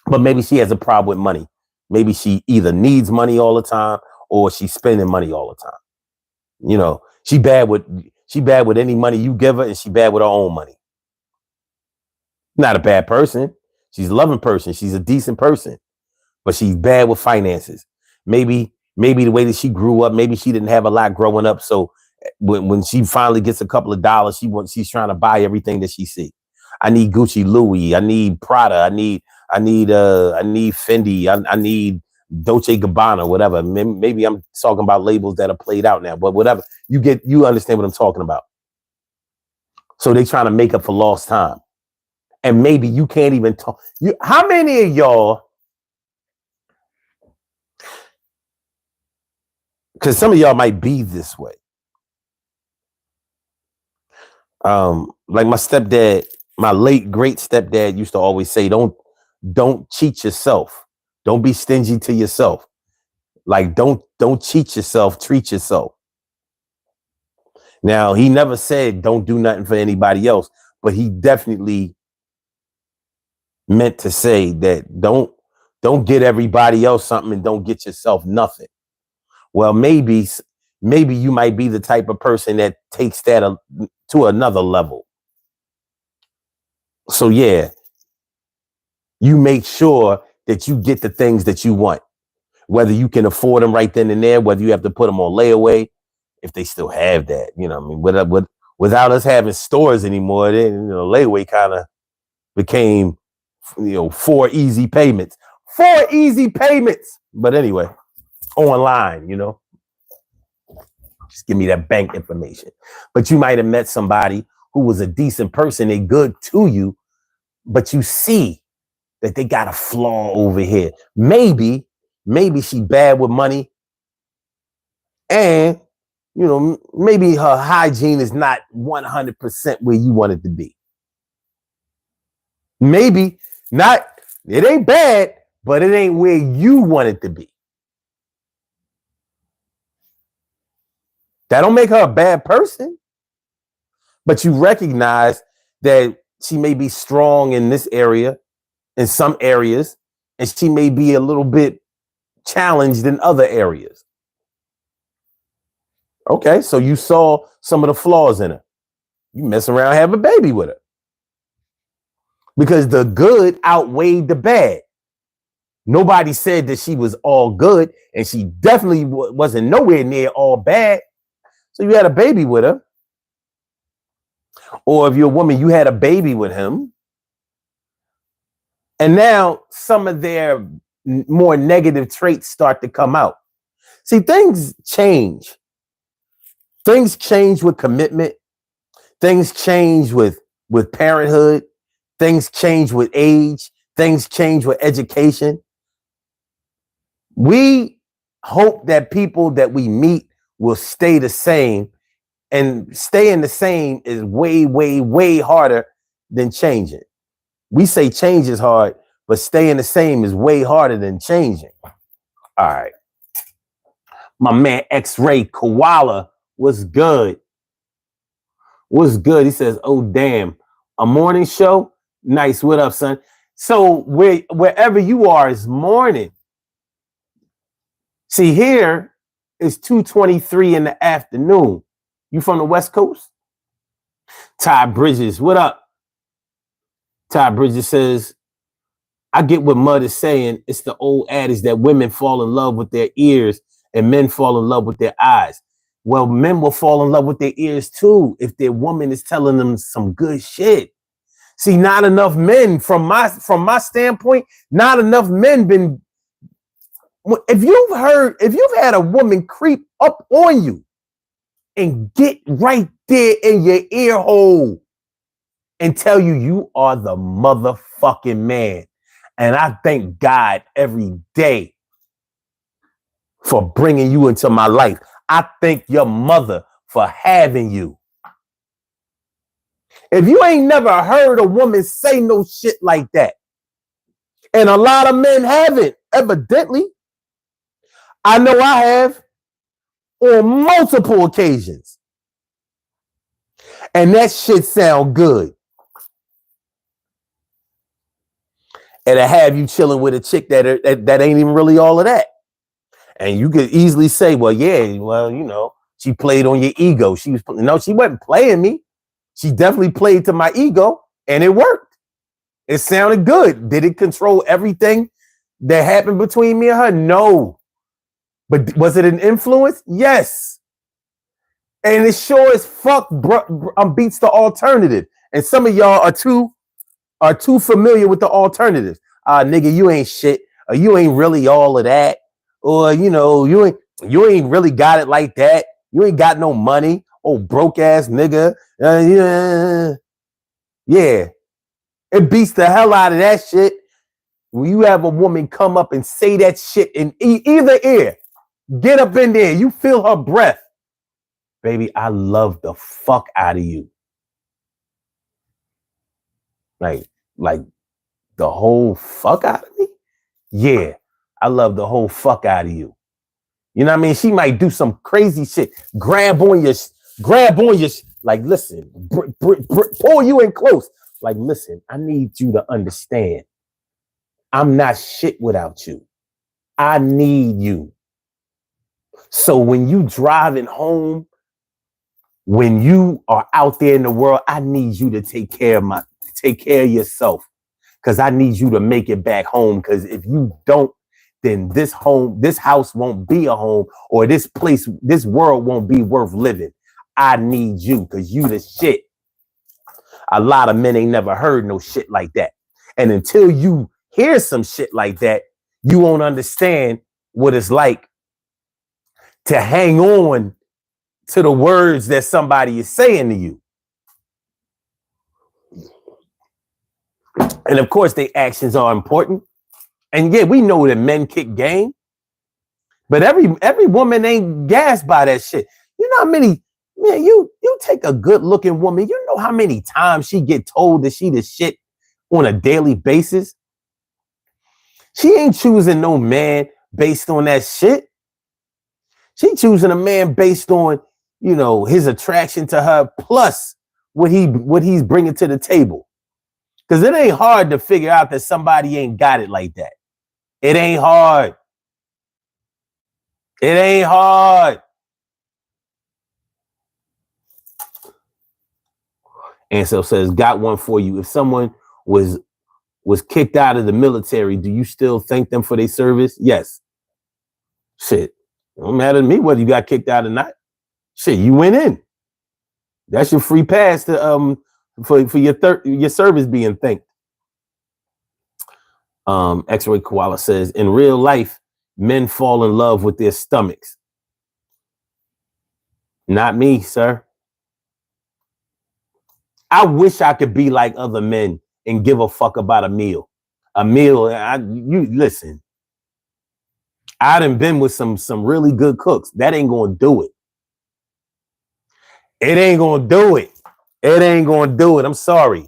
But maybe she has a problem with money. Maybe she either needs money all the time or she's spending money all the time. She bad with any money you give her, and she bad with her own money. Not a bad person. She's a loving person. She's a decent person. But she's bad with finances. Maybe the way that she grew up, maybe she didn't have a lot growing up. So when she finally gets a couple of dollars, she's trying to buy everything that she see. I need Gucci Louis. I need Prada. I need Fendi. I need Dolce Gabbana, whatever. Maybe I'm talking about labels that are played out now, but whatever. You understand what I'm talking about. So they trying to make up for lost time. And maybe you can't even talk. How many of y'all, because some of y'all might be this way. Like my stepdad, my late great stepdad used to always say, don't cheat yourself. Don't be stingy to yourself. Like don't cheat yourself, treat yourself. Now, he never said don't do nothing for anybody else, but he definitely meant to say that don't get everybody else something and don't get yourself nothing. Well, maybe you might be the type of person that takes that to another level. So yeah, you make sure that you get the things that you want, whether you can afford them right then and there, whether you have to put them on layaway, if they still have that. You know, I mean, without us having stores anymore, then layaway kind of became 4 easy payments. But anyway, online, just give me that bank information. But you might have met somebody who was a decent person, they good to you, but you see that they got a flaw over here. Maybe she bad with money, and maybe her hygiene is not 100% where you want it to be. Maybe not, it ain't bad, but it ain't where you want it to be. That don't make her a bad person, but you recognize that she may be strong in this area, in some areas, and she may be a little bit challenged in other areas. Okay, so you saw some of the flaws in her. You mess around, have a baby with her. Because the good outweighed the bad. Nobody said that she was all good, and she definitely wasn't nowhere near all bad. So you had a baby with her. Or if you're a woman, you had a baby with him. And now some of their more negative traits start to come out. See, things change. Things change with commitment. Things change with parenthood. Things change with age. Things change with education. We hope that people that we meet will stay the same, and staying the same is way, way, way harder than changing. We say change is hard, but staying the same is way harder than changing. All right. My man X-Ray Koala was good. What's good? He says, oh, damn. A morning show? Nice. What up, son? So wherever you are is morning. See, here is 2:23 in the afternoon. You from the West Coast? Ty Bridges, what up? Ty Bridges says, I get what Mud is saying. It's the old adage that women fall in love with their ears and men fall in love with their eyes. Well, men will fall in love with their ears too if their woman is telling them some good shit. See, not enough men, from my standpoint, not enough men been. If you've had a woman creep up on you and get right there in your ear hole and tell you are the motherfucking man, and I thank God every day for bringing you into my life. I thank your mother for having you. If you ain't never heard a woman say no shit like that, and a lot of men haven't, evidently, I know I have on multiple occasions. And that shit sound good. And to have you chilling with a chick that ain't even really all of that. And you could easily say, well, yeah, well, she played on your ego. She wasn't playing me. She definitely played to my ego, and it worked. It sounded good. Did it control everything that happened between me and her? No. But was it an influence? Yes. And it sure as fuck beats the alternative. And some of y'all are too familiar with the alternatives. Nigga, you ain't shit. Or you ain't really all of that. Or, you ain't really got it like that. You ain't got no money. Oh, broke ass nigga. Yeah. It beats the hell out of that shit when you have a woman come up and say that shit in either ear. Get up in there. You feel her breath. Baby, I love the fuck out of you. Like the whole fuck out of me? Yeah, I love the whole fuck out of you. You know what I mean? She might do some crazy shit. Grab on your, like, listen, pull you in close. Like, listen, I need you to understand. I'm not shit without you. I need you. So when you driving home, when you are out there in the world, I need you to take care of yourself. Cause I need you to make it back home. Cause if you don't, then this house won't be a home, or this world won't be worth living. I need you because you the shit. A lot of men ain't never heard no shit like that. And until you hear some shit like that, you won't understand what it's like to hang on to the words that somebody is saying to you. And of course, their actions are important. And yeah, we know that men kick game, but every woman ain't gassed by that shit. You know how many, man, you take a good looking woman, you know how many times she get told that she the shit on a daily basis? She ain't choosing no man based on that shit. She choosing a man based on, his attraction to her plus what he's bringing to the table. Because it ain't hard to figure out that somebody ain't got it like that. It ain't hard. It ain't hard. Ansel says, got one for you. If someone was kicked out of the military, do you still thank them for their service? Yes. Shit. Don't matter to me whether you got kicked out or not. Shit, you went in. That's your free pass to for your service being thanked. X-Ray Koala says, in real life, men fall in love with their stomachs. Not me, sir. I wish I could be like other men and give a fuck about a meal. You listen. I done been with some really good cooks. That ain't gonna do it. It ain't gonna do it. It ain't gonna do it. I'm sorry.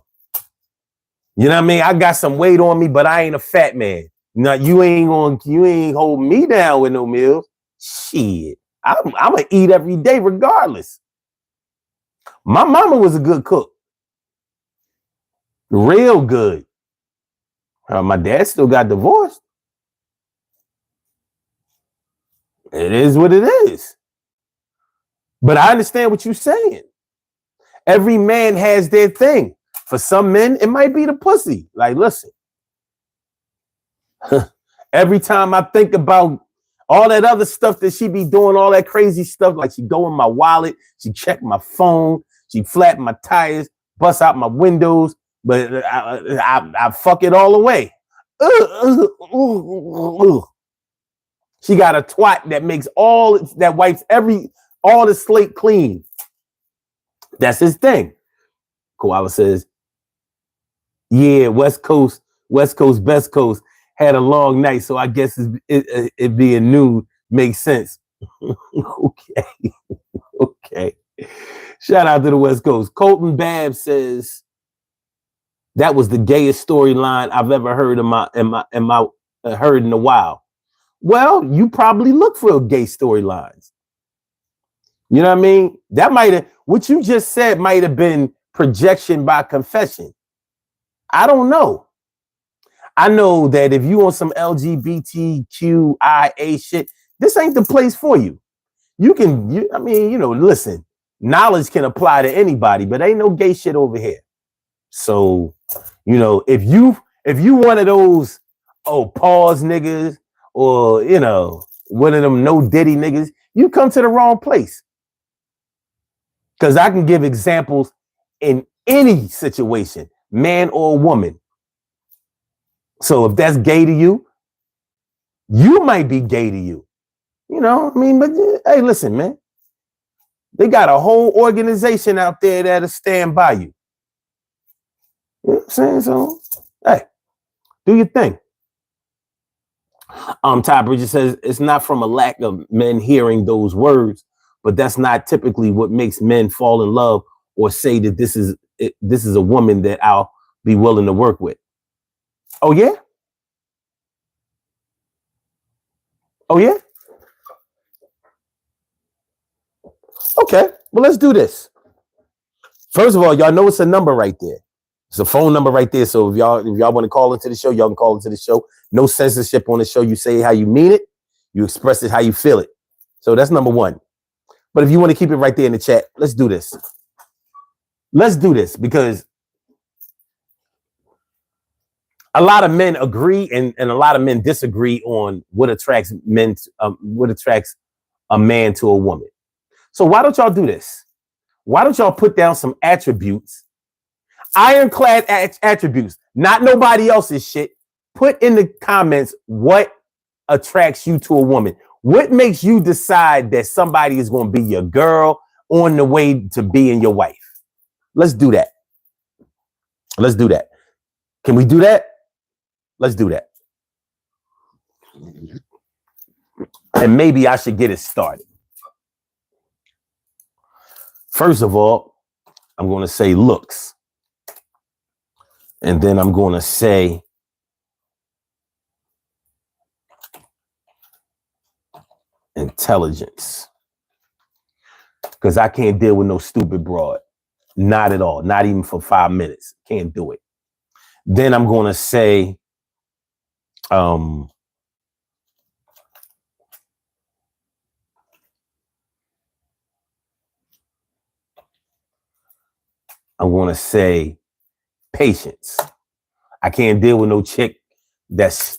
You know what I mean? I got some weight on me, but I ain't a fat man. No, you ain't holding me down with no meals. Shit. I'm gonna eat every day regardless. My mama was a good cook. Real good. My dad still got divorced. It is what it is. But I understand what you're saying. Every man has their thing. For some men, it might be the pussy. Like, listen. Every time I think about all that other stuff that she be doing, all that crazy stuff, like she go in my wallet, she check my phone, she flatten my tires, bust out my windows, but I fuck it all away. She got a twat that wipes all the slate clean. That's his thing. Koala says, yeah, West Coast, Best Coast had a long night, so I guess it being noon makes sense. Okay. Shout out to the West Coast. Colton Babb says, that was the gayest storyline I've ever heard heard in a while. Well, you probably look for gay storylines. You know what I mean? What you just said might have been projection by confession. I don't know. I know that if you on some LGBTQIA shit, this ain't the place for you. Listen, knowledge can apply to anybody, but ain't no gay shit over here. So, if you one of those, pause niggas, or, one of them no diddy niggas, you come to the wrong place. Because I can give examples in any situation, man or woman. So if that's gay to you, you might be gay to you. But hey, listen, man. They got a whole organization out there that'll stand by you. You know what I'm saying? So, hey, do your thing. Ty Bridges says, it's not from a lack of men hearing those words, but that's not typically what makes men fall in love or say that this is a woman that I'll be willing to work with. Oh yeah? Oh yeah? Okay. Well, let's do this. First of all, y'all know it's a number right there. It's a phone number right there. So if y'all want to call into the show, y'all can call into the show. No censorship on the show. You say how you mean it. You express it how you feel it. So that's number one. But if you want to keep it right there in the chat, let's do this. Let's do this because a lot of men agree and a lot of men disagree on what attracts a man to a woman. So why don't y'all do this? Why don't y'all put down some attributes, ironclad attributes, not nobody else's shit. Put in the comments what attracts you to a woman. What makes you decide that somebody is going to be your girl on the way to being your wife? Let's do that. Let's do that. Can we do that? Let's do that. And maybe I should get it started. First of all, I'm going to say looks. And then I'm going to say intelligence. Because I can't deal with no stupid broad. Not at all. Not even for 5 minutes. Can't do it. Then I'm going to say I'm going to say patience. I can't deal with no chick that's,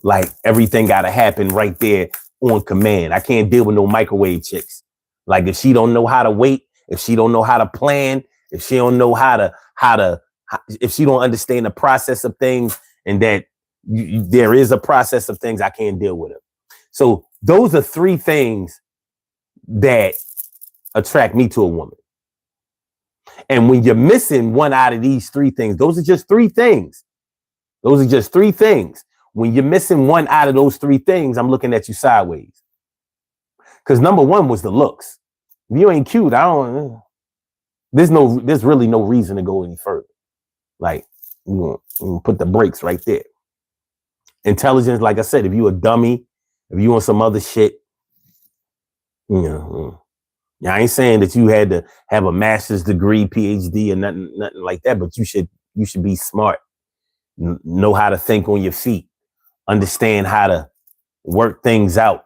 like everything got to happen right there on command. I can't deal with no microwave chicks. Like if she don't know how to wait, if she don't know how to plan, if she don't know if she don't understand the process of things and that there is a process of things, I can't deal with her. So those are 3 things that attract me to a woman. And when you're missing one out of these 3 things, those are just 3 things. Those are just 3 things. When you're missing one out of those 3 things, I'm looking at you sideways. Because number 1 was the looks. If you ain't cute, there's really no reason to go any further. Like, you put the brakes right there. Intelligence, like I said, if you a dummy, if you want some other shit, I ain't saying that you had to have a master's degree, PhD, or nothing like that, but you should be smart, know how to think on your feet, understand how to work things out,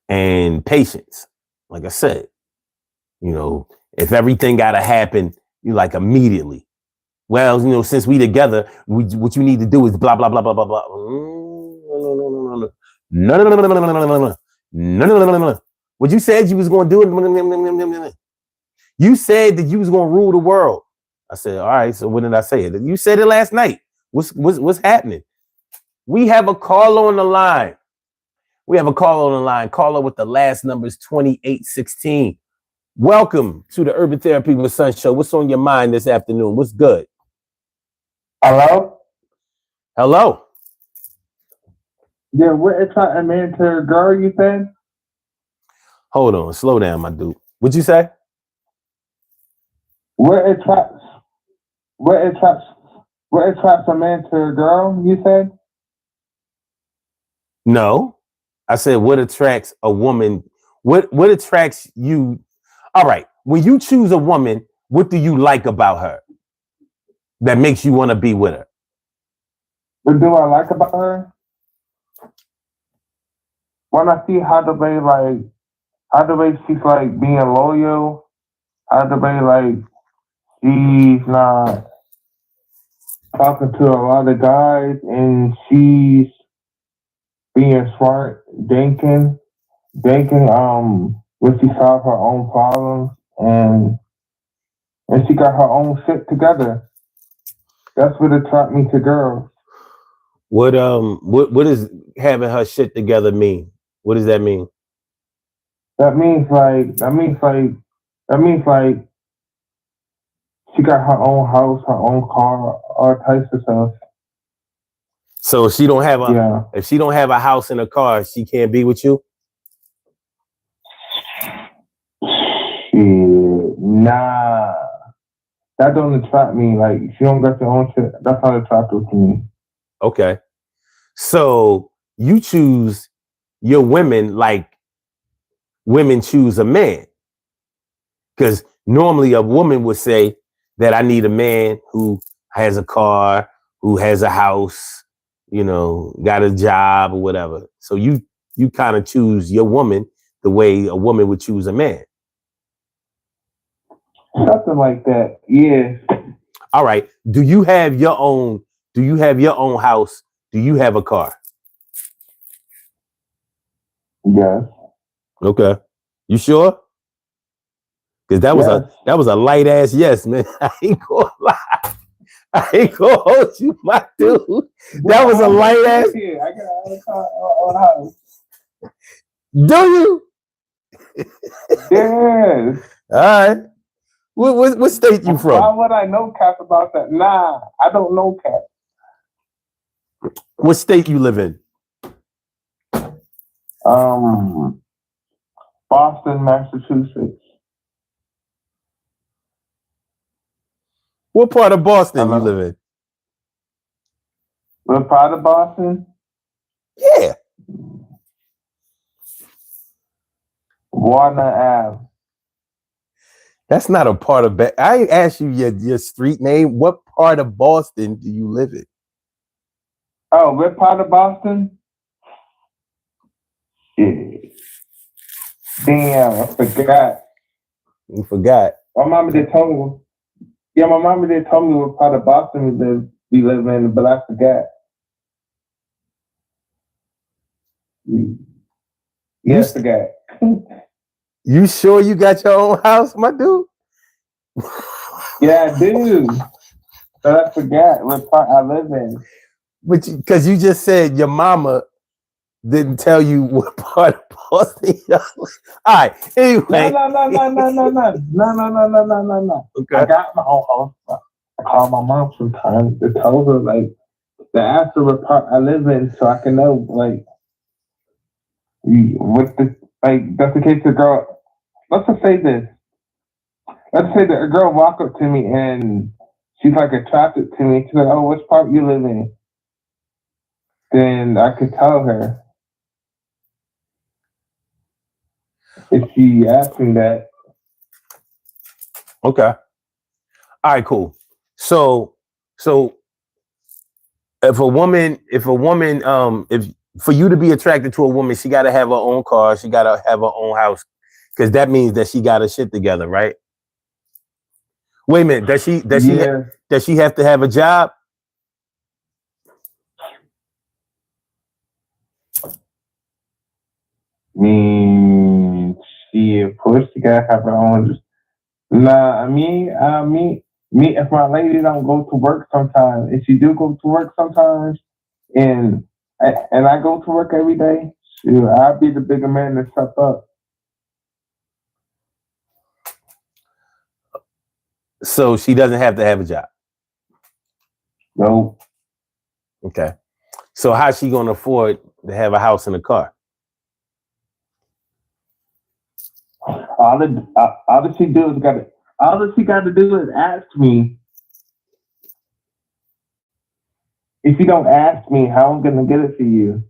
and patience. Like I said, if everything got to happen, you like immediately. Well, since we together, what you need to do is blah, blah, blah, blah, blah, blah. No. What you said you was going to do. You said that you was going to rule the world. I said, all right, so when did I say it? You said it last night. What's happening? We have a caller on the line. Caller with the last number is 2816. Welcome to the Urban Therapy with Son Show. What's on your mind this afternoon? What's good? Hello? Hello? Yeah, what attract a man to a girl, you said? Hold on, slow down, my dude. What'd you say? What attracts a man to a girl, you said? No. I said what attracts a woman? What attracts you? All right. When you choose a woman, what do you like about her that makes you want to be with her? What do I like about her? When I see how the way she's like being loyal, how the way like she's not talking to a lot of guys and she's being smart, thinking when she solve her own problems and she got her own shit together. That's what attract me to girls. What does having her shit together mean? What does that mean? That means she got her own house, her own car, all types of stuff. So if she don't have a house and a car, she can't be with you? Shit, nah. that don't attract me. Like, if you don't got your own shit, that's not attractive to me. Okay. So you choose your women like women choose a man. Because normally a woman would say that I need a man who has a car, who has a house, got a job or whatever. So you kind of choose your woman the way a woman would choose a man. Something like that. Yeah. All right. Do you have your own house? Do you have a car? Yes. Okay. You sure? Because Yes. that was a light ass yes, man. I ain't gonna lie. I ain't gonna hold you, my dude. Bro, That was a light ass. here. I got a car on house. Do you? Yes. All right. What state you Why from? would I know Cap about that? Nah, I don't know Cap. What state you live in? Boston, Massachusetts. What part of Boston you Hello. live in? What part of Boston? Yeah. Warner Ave. That's not a part of I asked you your street name. What part of Boston do you live in? Oh, what part of Boston? Yeah. Damn, I forgot. You forgot. My mama did tell me. Yeah, my mama did tell me what part of Boston we live in, but I forgot. You Yeah, I forgot. you sure you got your own house, my dude? Yeah, I do. But I forgot what part I live in. But because you just said your mama didn't tell you what part of Boston. All right. Anyway. No. I Okay. got my own house. I call my mom sometimes to tell her like the after what part I live in, so I can know like what the like. That's the case. The girl. Let's just say this. Let's say that a girl walk up to me and she's like attracted to me. She's like, "Oh, which part you live in?" Then I could tell her if she asked me that. Okay. All right, cool. So if a woman, if for you to be attracted to a woman, she gotta have her own car, she gotta have her own house. Cause that means that she got her shit together, right? Wait a minute, Yeah, does she have to have a job? mean, she of course she gotta have her own. Nah, me. If my lady don't go to work sometimes, if she do go to work sometimes, and I go to work every day, shoot, I'll be the bigger man to step up. So she doesn't have to have a job. No, Okay. So how's she gonna afford to have a house and a car? all that she do is all that she got to do is ask me. If you don't ask me, how I'm gonna get it for you?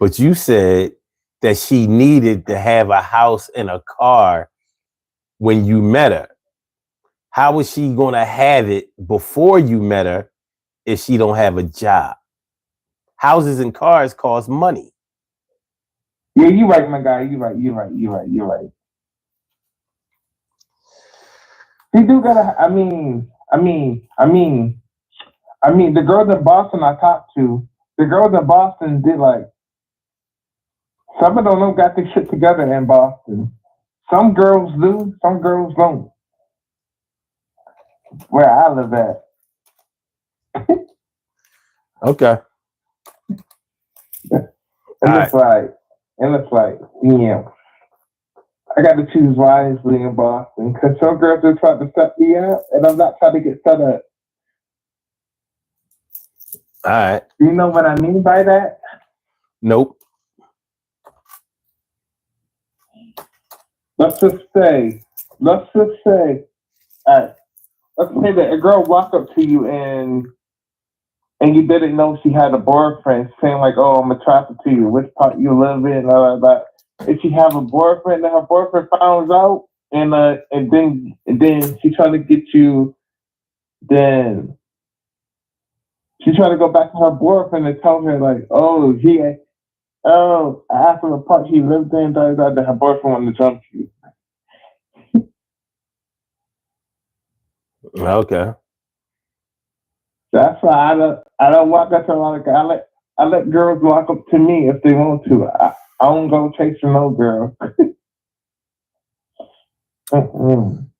But you said that she needed to have a house and a car when you met her. How was she gonna have it before you met her if she don't have a job? Houses and cars cost money. Yeah, you right, my guy. You right. She do gotta. The girls in Boston I talked to, the girls in Boston did like some of them got their shit together in Boston. Some girls do, some girls don't. Where I live at. Okay. It looks like, yeah. I got to choose wisely in Boston because some girls are trying to set me up, and I'm not trying to get set up. All right. You know what I mean by that? Nope. Let's just say let's say that a girl walk up to you and you didn't know she had a boyfriend, saying like, "Oh, I'm attracted to you. Which part you live in?" Blah, blah, blah. If she have a boyfriend and her boyfriend finds out, and then she try to get you, then she try to go back to her boyfriend and tell her like, "Oh, after the part he lived in, that her boyfriend wanted to jump you." Okay. That's why I don't walk up to a lot of guys. I let girls walk up to me if they want to. I don't go chasing no girl.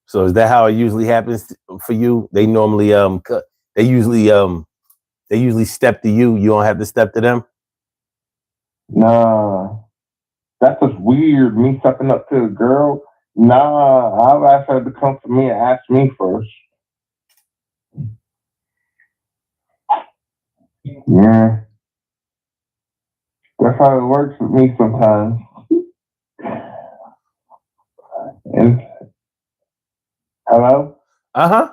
So is that how it usually happens for you? They normally they usually step to you. You don't have to step to them. Nah, that's just weird. Me stepping up to a girl. Nah, I'll ask her to come to me and ask me first. Yeah, that's how it works with me sometimes. And hello. Uh-huh.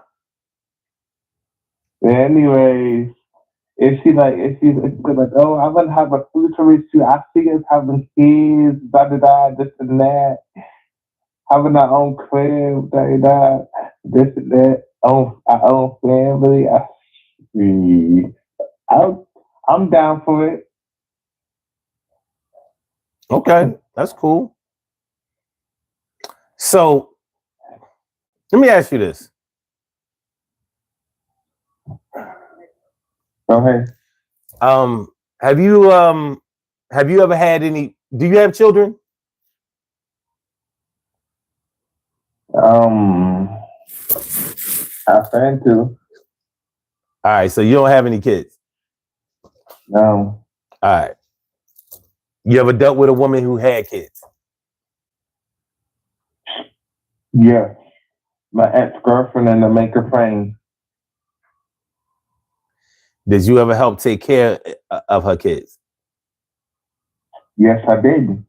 Anyways, if she's like, oh, I want to have a future with you. I see us having kids, da da da, this and that, having our own crib, da da da, this and that, own our own family. I, I'm down for it. Okay, that's cool. So let me ask you this. Go ahead. Um, have you ever had any? Do you have children? Um, I plan to. All right, so you don't have any kids. No. All right. You ever dealt with a woman who had kids? Yeah. My ex girlfriend and the maker frame. Did you ever help take care of her kids? Yes, I did.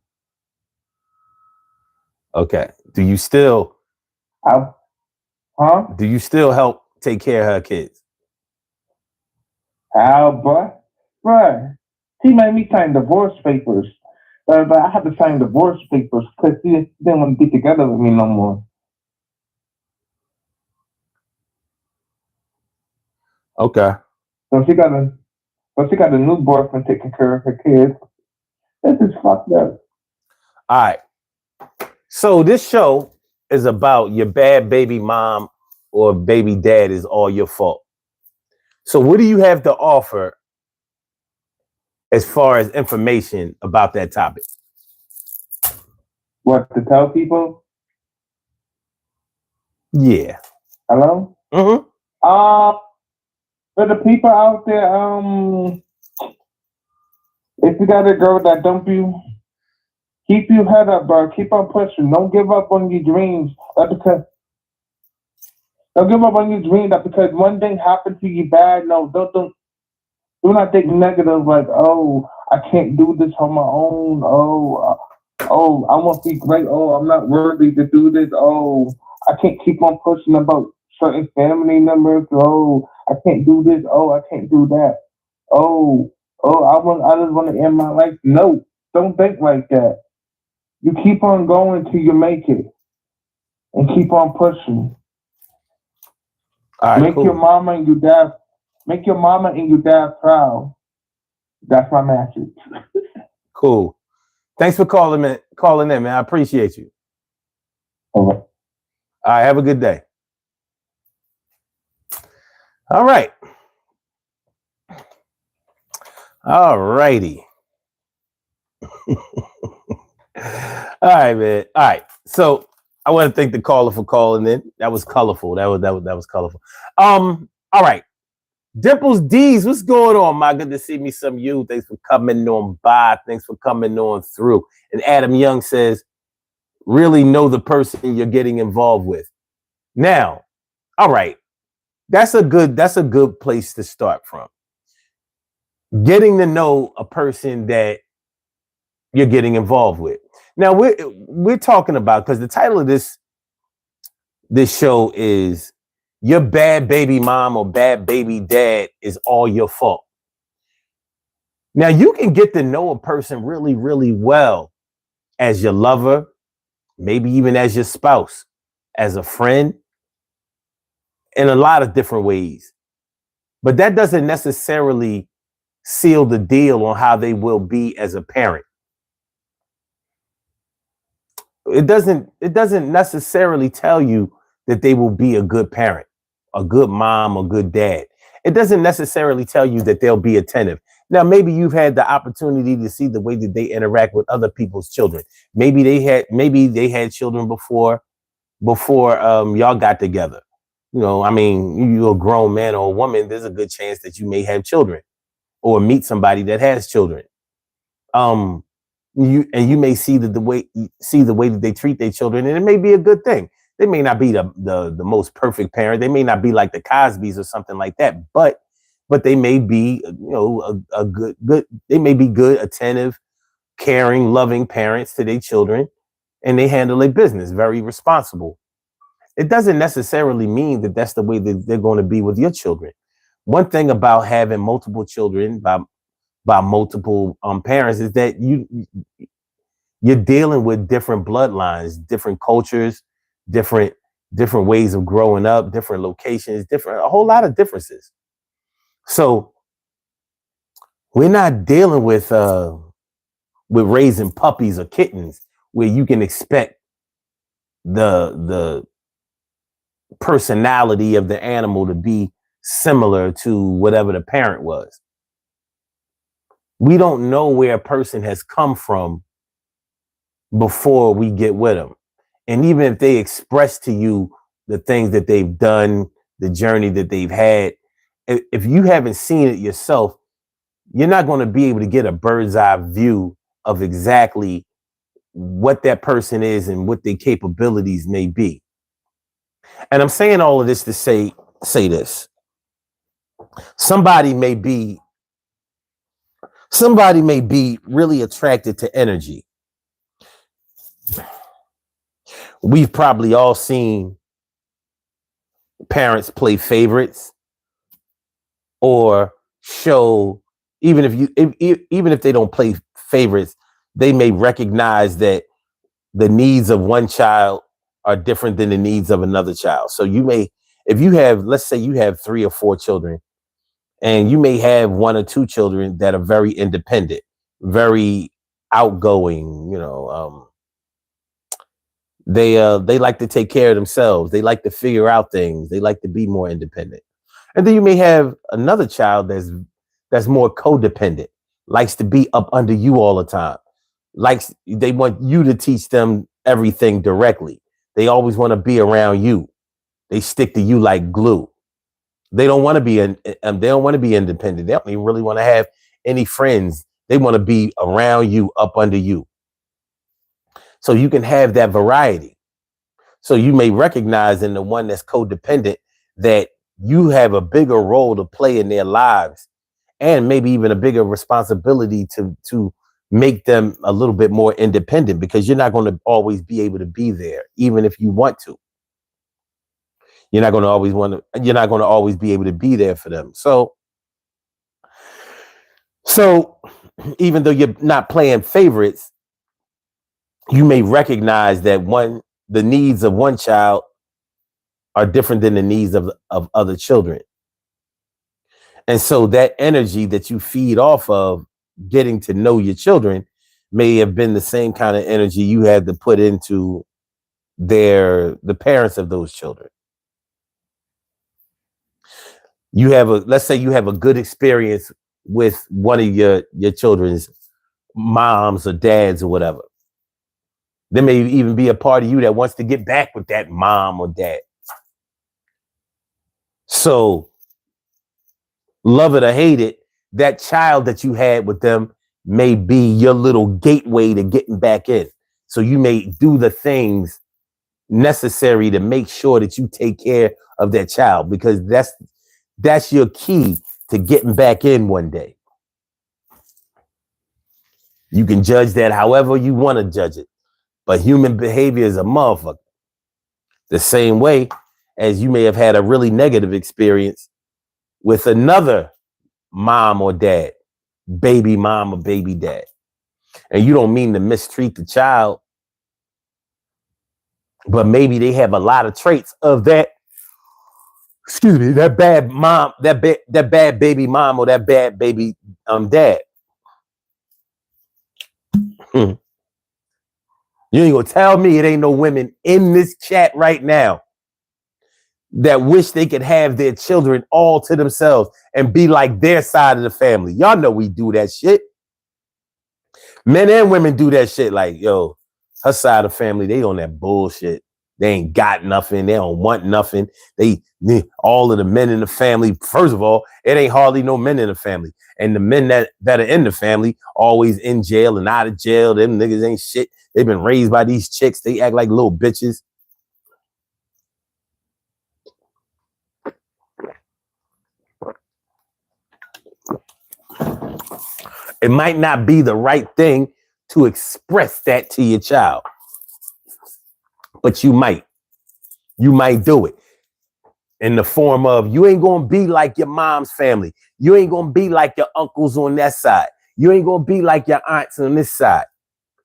Okay. Do you still I, huh? help take care of her kids? How, boy? Bruh. He made me sign divorce papers. But I had to sign divorce papers because he didn't want to get together with me no more. Okay. So she got a new boyfriend taking care of her kids. This is fucked up. All right. So this show is about your bad baby mom or baby dad is all your fault. So what do you have to offer as far as information about that topic? What to tell people? Yeah. Hello? Mm-hmm. For the people out there, if you got a girl that dump you, keep your head up, bro. Keep on pushing. Don't give up on your dreams. Don't give up on your dream that because one thing happened to you bad. No, do not think negative like, oh, I can't do this on my own. Oh, I want to be great. Oh, I'm not worthy to do this. Oh, I can't keep on pushing about certain family members. Oh, I can't do this. Oh, I can't do that. Oh, I just want to end my life. No, don't think like that. You keep on going till you make it and keep on pushing. All right, Make your cool. mama and your dad make your mama and your dad proud. That's my message. Cool. Thanks for calling in, man. I appreciate you. All right. All right, have a good day. All right. All righty. All right, man. All right. So I want to thank the caller for calling in. That was colorful. That was colorful. All right. Dimples D's, what's going on? My good to see me some you. Thanks for coming on by. Thanks for coming on through. And Adam Young says, really know the person you're getting involved with. Now, all right. That's a good place to start from. Getting to know a person that you're getting involved with. Now we're talking about, because the title of this this show is your bad baby mom or bad baby dad is all your fault. Now, you can get to know a person really, really well as your lover, maybe even as your spouse, as a friend, in a lot of different ways. But that doesn't necessarily seal the deal on how they will be as a parent. It doesn't necessarily tell you that they will be a good parent, a good mom, or good dad. It doesn't necessarily tell you that they'll be attentive. Now, maybe you've had the opportunity to see the way that they interact with other people's children. Maybe they had children before y'all got together. I mean, you're a grown man or a woman. There's a good chance that you may have children or meet somebody that has children. Um, you may see the way that they treat their children, and it may be a good thing. They may not be the most perfect parent. They may not be like the Cosbys or something like that, but they may be a good. They may be good, attentive, caring, loving parents to their children, and they handle their business very responsible. It doesn't necessarily mean that that's the way that they're going to be with your children. One thing about having multiple children by multiple parents is that you're dealing with different bloodlines, different cultures, different different ways of growing up, different locations, different a whole lot of differences. So we're not dealing with raising puppies or kittens where you can expect the personality of the animal to be similar to whatever the parent was. We don't know where a person has come from before we get with them. And even if they express to you the things that they've done, the journey that they've had, if you haven't seen it yourself, you're not going to be able to get a bird's eye view of exactly what that person is and what their capabilities may be. And I'm saying all of this to say this. Somebody may be somebody may be really attracted to energy. We've probably all seen parents play favorites or show, even if they don't play favorites, they may recognize that the needs of one child are different than the needs of another child. So if you have, let's say you have 3 or 4 children, and you may have 1 or 2 children that are very independent, very outgoing. They like to take care of themselves. They like to figure out things. They like to be more independent. And then you may have another child that's more codependent, likes to be up under you all the time. They want you to teach them everything directly. They always want to be around you. They stick to you like glue. They don't want to be they don't want to be independent. They don't even really want to have any friends. They want to be around you, up under you. So you can have that variety. So you may recognize in the one that's codependent that you have a bigger role to play in their lives, and maybe even a bigger responsibility to make them a little bit more independent, because you're not going to always be able to be there, even if you want to. You're not going to always be able to be there for them. So even though you're not playing favorites, you may recognize that the needs of one child are different than the needs of other children. And so that energy that you feed off of getting to know your children may have been the same kind of energy you had to put into the parents of those children. Let's say you have a good experience with one of your children's moms or dads or whatever. There may even be a part of you that wants to get back with that mom or dad. So, love it or hate it, that child that you had with them may be your little gateway to getting back in. So you may do the things necessary to make sure that you take care of that child, because that's your key to getting back in one day. You can judge that however you want to judge it, but human behavior is a motherfucker. The same way as you may have had a really negative experience with another mom or dad, baby mom or baby dad. And you don't mean to mistreat the child, but maybe they have a lot of traits of that, excuse me, that bad mom, that bad baby mom or that bad baby dad. Hmm. You ain't gonna tell me it ain't no women in this chat right now that wish they could have their children all to themselves and be like their side of the family. Y'all know we do that shit. Men and women do that shit. Like, yo, her side of the family, they on that bullshit. They ain't got nothing. They don't want nothing. All of the men in the family, first of all, it ain't hardly no men in the family. And the men that are in the family always in jail and out of jail. Them niggas ain't shit. They've been raised by these chicks. They act like little bitches. It might not be the right thing to express that to your child, but you might do it in the form of, you ain't gonna be like your mom's family. You ain't gonna be like your uncles on that side. You ain't gonna be like your aunts on this side.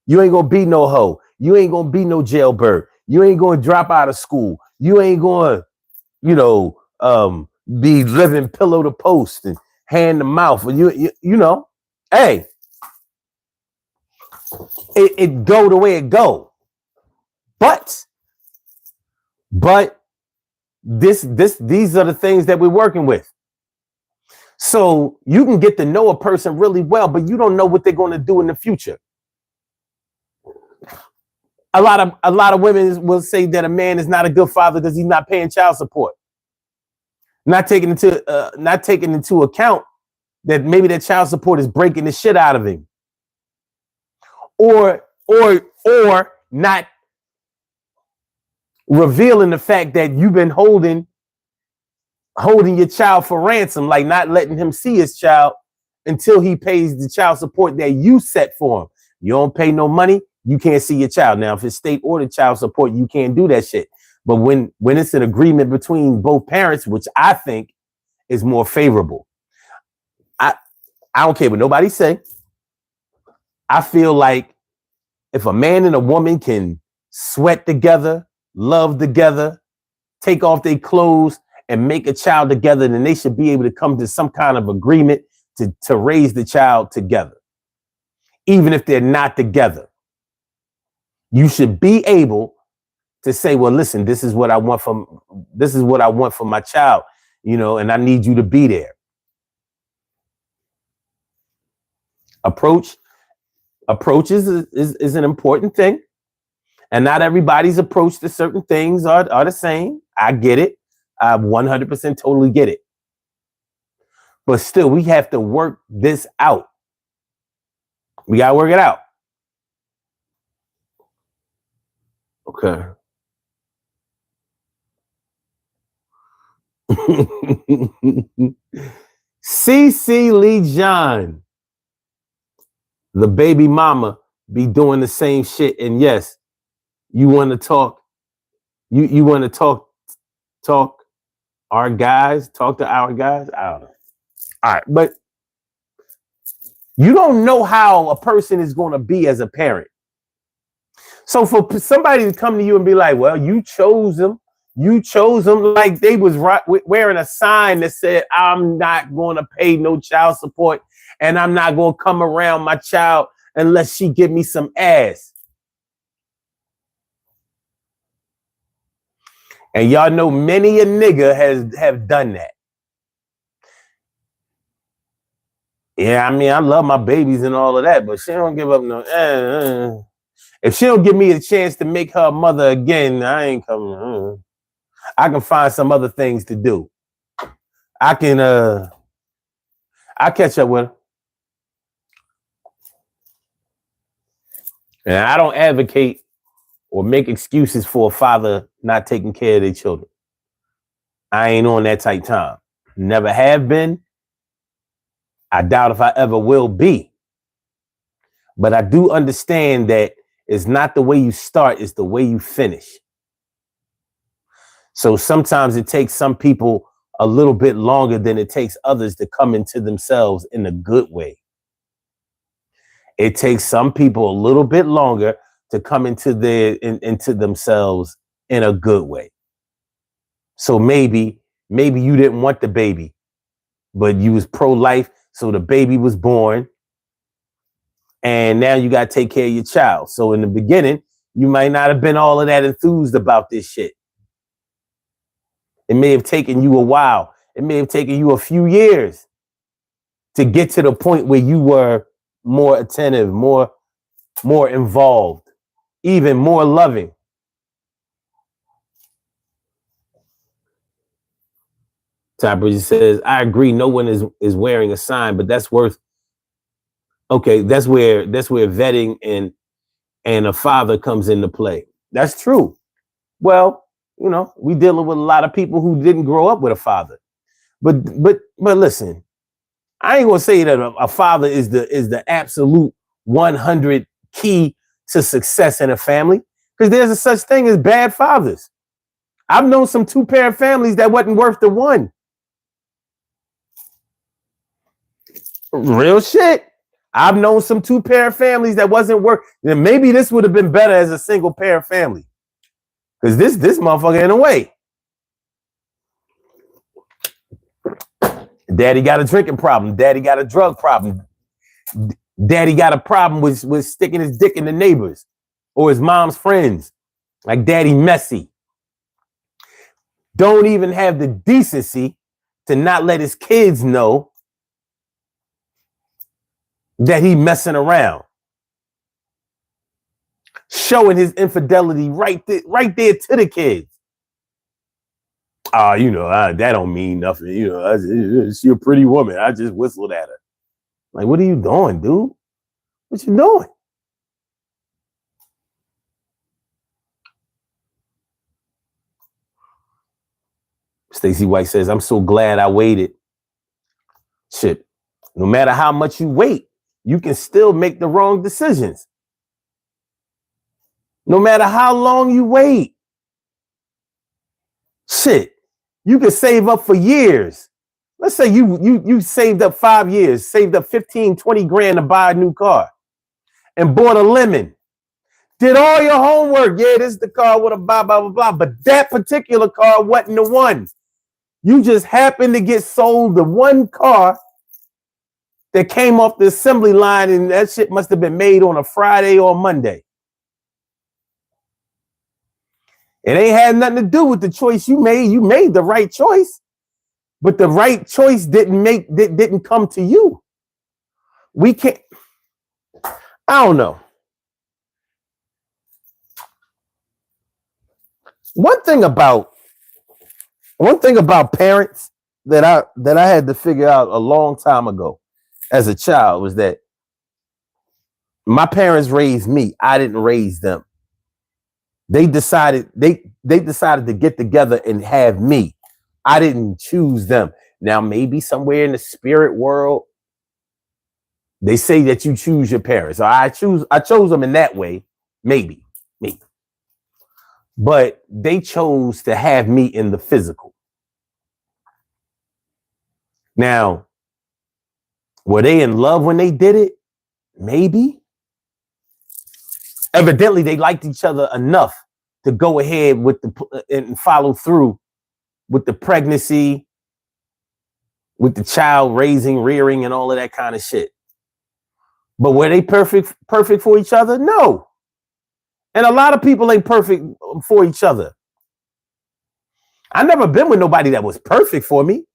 You ain't gonna be no hoe. You ain't gonna be no jailbird. You ain't gonna drop out of school. You ain't gonna, be living pillow to post and hand to mouth. And you know, hey, it go the way it go. But these are the things that we're working with. So you can get to know a person really well, but you don't know what they're going to do in the future. A lot of women will say that a man is not a good father because he's not paying child support, not taking into account that maybe that child support is breaking the shit out of him, or not revealing the fact that you've been holding your child for ransom, like not letting him see his child until he pays the child support that you set for him. You don't pay no money, you can't see your child. Now, if it's state ordered child support, you can't do that shit. But when it's an agreement between both parents, which I think is more favorable, I don't care what nobody say. I feel like if a man and a woman can sweat together, love together, take off their clothes, and make a child together, then they should be able to come to some kind of agreement to raise the child together. Even if they're not together, you should be able to say, well, listen, this is what I want from my child, and I need you to be there. Approach is an important thing. And not everybody's approach to certain things are the same. I get it. I 100% totally get it. But still, we have to work this out. We got to work it out. Okay. CC Lee John, the baby mama, be doing the same shit. And yes, you want to talk. You want to talk our guys, talk to our guys. I don't know. All right, but you don't know how a person is going to be as a parent. So for somebody to come to you and be like, well, you chose them like they was wearing a sign that said, I'm not going to pay no child support and I'm not going to come around my child unless she give me some ass. And y'all know many a nigga have done that. Yeah, I mean, I love my babies and all of that, but she don't give up no. If she don't give me a chance to make her a mother again, I ain't coming. I can find some other things to do. I catch up with her. And I don't advocate or make excuses for a father not taking care of their children. I ain't on that type time. Never have been. I doubt if I ever will be. But I do understand that it's not the way you start, it's the way you finish. So sometimes it takes some people a little bit longer than it takes others to come into themselves in a good way. It takes some people a little bit longer to come into themselves in a good way. So maybe you didn't want the baby, but you was pro-life, so the baby was born, and now you got to take care of your child. So in the beginning, you might not have been all of that enthused about this shit. It may have taken you a while. It may have taken you a few years to get to the point where you were more attentive, more involved, even more loving. Ty Bridges says, I agree, no one is wearing a sign, but that's worth okay, that's where vetting and a father comes into play. That's true. Well, we dealing with a lot of people who didn't grow up with a father. But listen, I ain't gonna say that a father is the absolute 100 key to success in a family, because there's a such thing as bad fathers. I've known some 2-parent families that wasn't worth the one. Real shit. I've known some 2-parent families that wasn't worth. Then maybe this would have been better as a single parent family, because this motherfucker in a way. Daddy got a drinking problem. Daddy got a drug problem. Daddy got a problem with sticking his dick in the neighbors or his mom's friends. Like daddy messy. Don't even have the decency to not let his kids know that he messing around. Showing his infidelity right there to the kids. That don't mean nothing. She a pretty woman. I just whistled at her. Like, what are you doing, dude? What you doing? Stacey White says, I'm so glad I waited. Shit. No matter how much you wait, you can still make the wrong decisions. No matter how long you wait. Shit. You can save up for years. Let's say you saved up 5 years, saved up 15, 20 grand to buy a new car and bought a lemon. Did all your homework. Yeah, this is the car with a blah, blah, blah, blah. But that particular car wasn't the one. You just happened to get sold the one car that came off the assembly line, and that shit must have been made on a Friday or a Monday. It ain't had nothing to do with the choice you made. You made the right choice, but the right choice didn't come to you. We can't. I don't know. One thing about parents that I had to figure out a long time ago as a child was that my parents raised me. I didn't raise them. They decided to get together and have me. I didn't choose them. Now, maybe somewhere in the spirit world, they say that you choose your parents. So I chose them in that way. Maybe. But they chose to have me in the physical. Now, were they in love when they did it? Maybe. Evidently, they liked each other enough to go ahead with and follow through with the pregnancy, with the child raising, rearing, and all of that kind of shit. But were they perfect for each other? No. And a lot of people ain't perfect for each other. I never been with nobody that was perfect for me,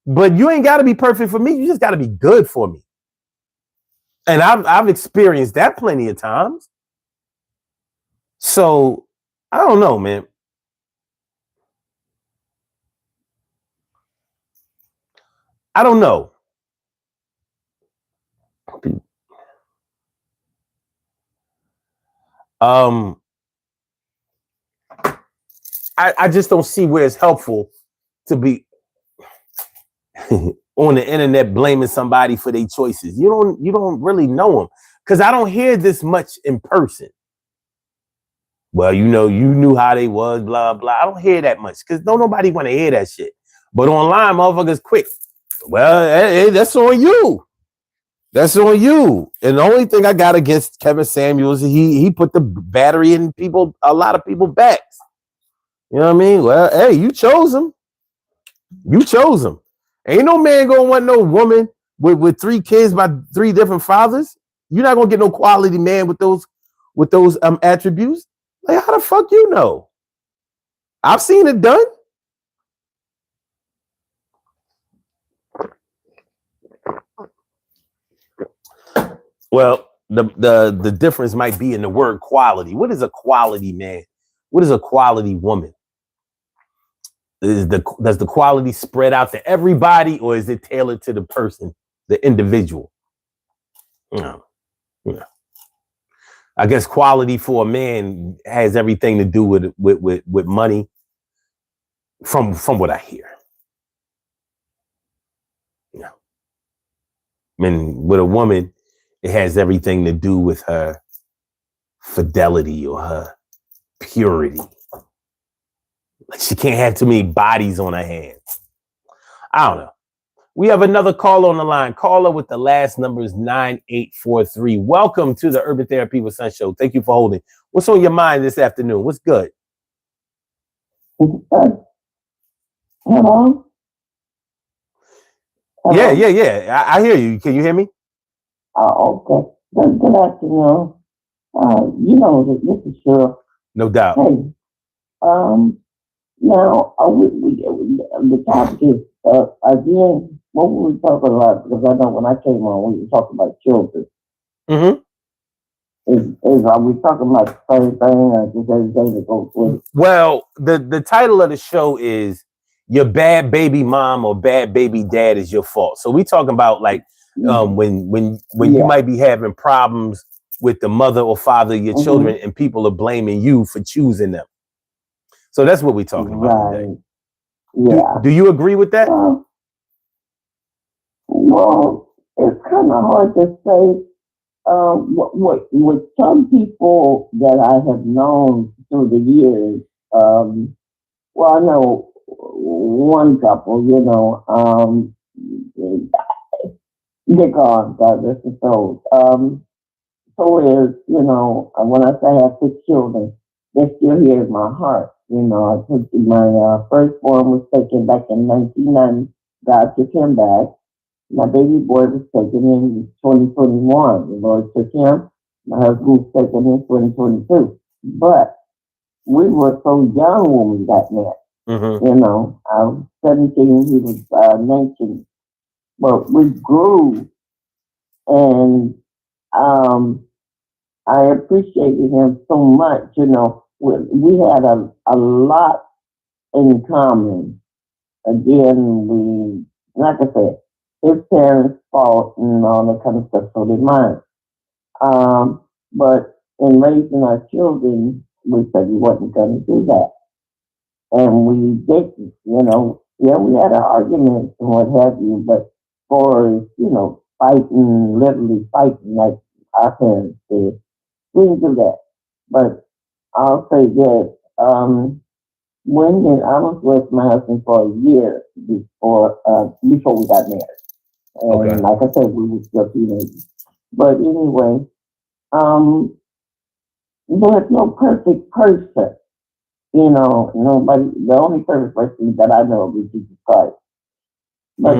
but you ain't got to be perfect for me. You just got to be good for me. And I've experienced that plenty of times. So I don't know, man. I don't know. I just don't see where it's helpful to be on the internet blaming somebody for their choices. You don't really know them, because I don't hear this much in person. Well, you know, you knew how they was, blah, blah. I don't hear that much because don't nobody want to hear that shit. But online, motherfuckers quick. Well, hey, that's on you. That's on you. And the only thing I got against Kevin Samuels, he put the battery in a lot of people's backs. You know what I mean? Well, hey, you chose him. You chose him. Ain't no man gonna want no woman with 3 kids by 3 different fathers. You're not gonna get no quality man with those attributes. Like, how the fuck you know? I've seen it done. Well, the difference might be in the word quality. What is a quality man? What is a quality woman? Does the quality spread out to everybody, or is it tailored to the person, the individual? No. Yeah. I guess quality for a man has everything to do with money, from what I hear. Yeah. I mean, with a woman, it has everything to do with her fidelity or her purity. Like, she can't have too many bodies on her hands. I don't know. We have another caller on the line. Caller with the last number is 9843. Welcome to the Urban Therapy with Sun Show. Thank you for holding. What's on your mind this afternoon? What's good? Hello? Hello? Yeah. I hear you. Can you hear me? Oh, okay. Good afternoon. You know, this is Cheryl. No doubt. Hey, now, the topic is, again, what were we talking about? Because I know when I came on, we were talking about children. Mm-hmm. Are we talking about the same thing, or just everything that goes with it? Well, the title of the show is "Your Bad Baby Mom or Bad Baby Dad Is Your Fault." So we talking about, like, when you might be having problems with the mother or father of your children, and people are blaming you for choosing them. So that's what we're talking about today. Yeah. Do you agree with that? Well, it's kind of hard to say. With some people that I have known through the years, well, I know one couple, they're gone, God rest his soul. So is, when I say I have 6 children, they're still here in my heart. I took my firstborn was taken back in 1990. God took him back. My baby boy was taken in 2021. The Lord took him. My husband was taken in 2022. But we were so young when we got married. Mm-hmm. I was 17, he was 19. But we grew, and I appreciated him so much. We had a lot in common. Again, like I said, his parents fought and all that kind of stuff, so did mine. But in raising our children, we said we wasn't going to do that. And we didn't, Yeah, we had our arguments and what have you, but for, fighting, literally fighting like our parents did, we didn't do that. But I'll say this, when I was with my husband for a year before we got married. And like I said, we were still teenagers. But anyway, there's no perfect person. Nobody, the only perfect person that I know is Jesus Christ. But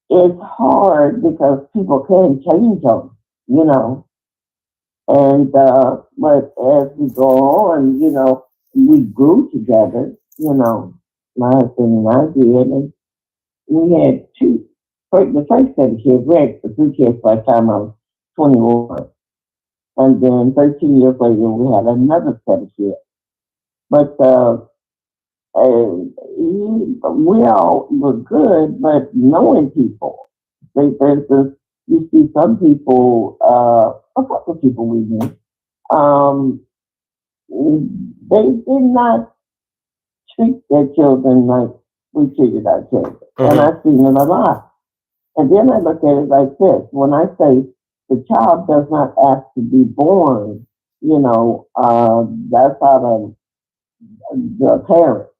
it's hard because people can't change them, And, but as we go on, we grew together, my husband and I did. And we had the first set of kids, we had 3 kids by the time I was 21. And then 13 years later, we had another set of kids. But we all were good, but knowing people, say, for instance, you see some people, a couple of people we knew, they did not treat their children like we treated our children. And I've seen it a lot. And then I look at it like this. When I say the child does not ask to be born, That's how the parents,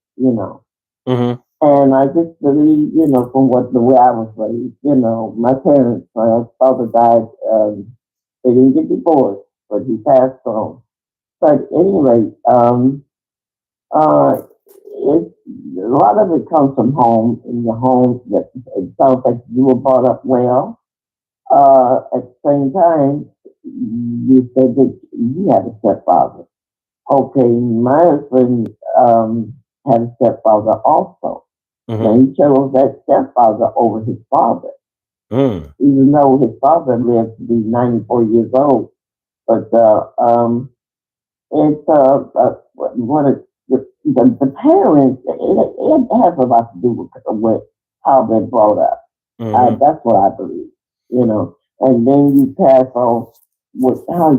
Mm-hmm. And I just believe, from the way I was raised, my parents, my father died, they didn't get divorced, but he passed on. But anyway, uh, it, a lot of it comes from home, in your home. That it sounds like you were brought up well. At the same time, you said that you had a stepfather. Okay, my husband had a stepfather also. Now Mm-hmm. he chose that stepfather over his father, Mm. even though his father lived to be 94 years old. But it's what the parents, it has a lot to do with how they're brought up. Mm-hmm. That's what I believe, And then you pass on with how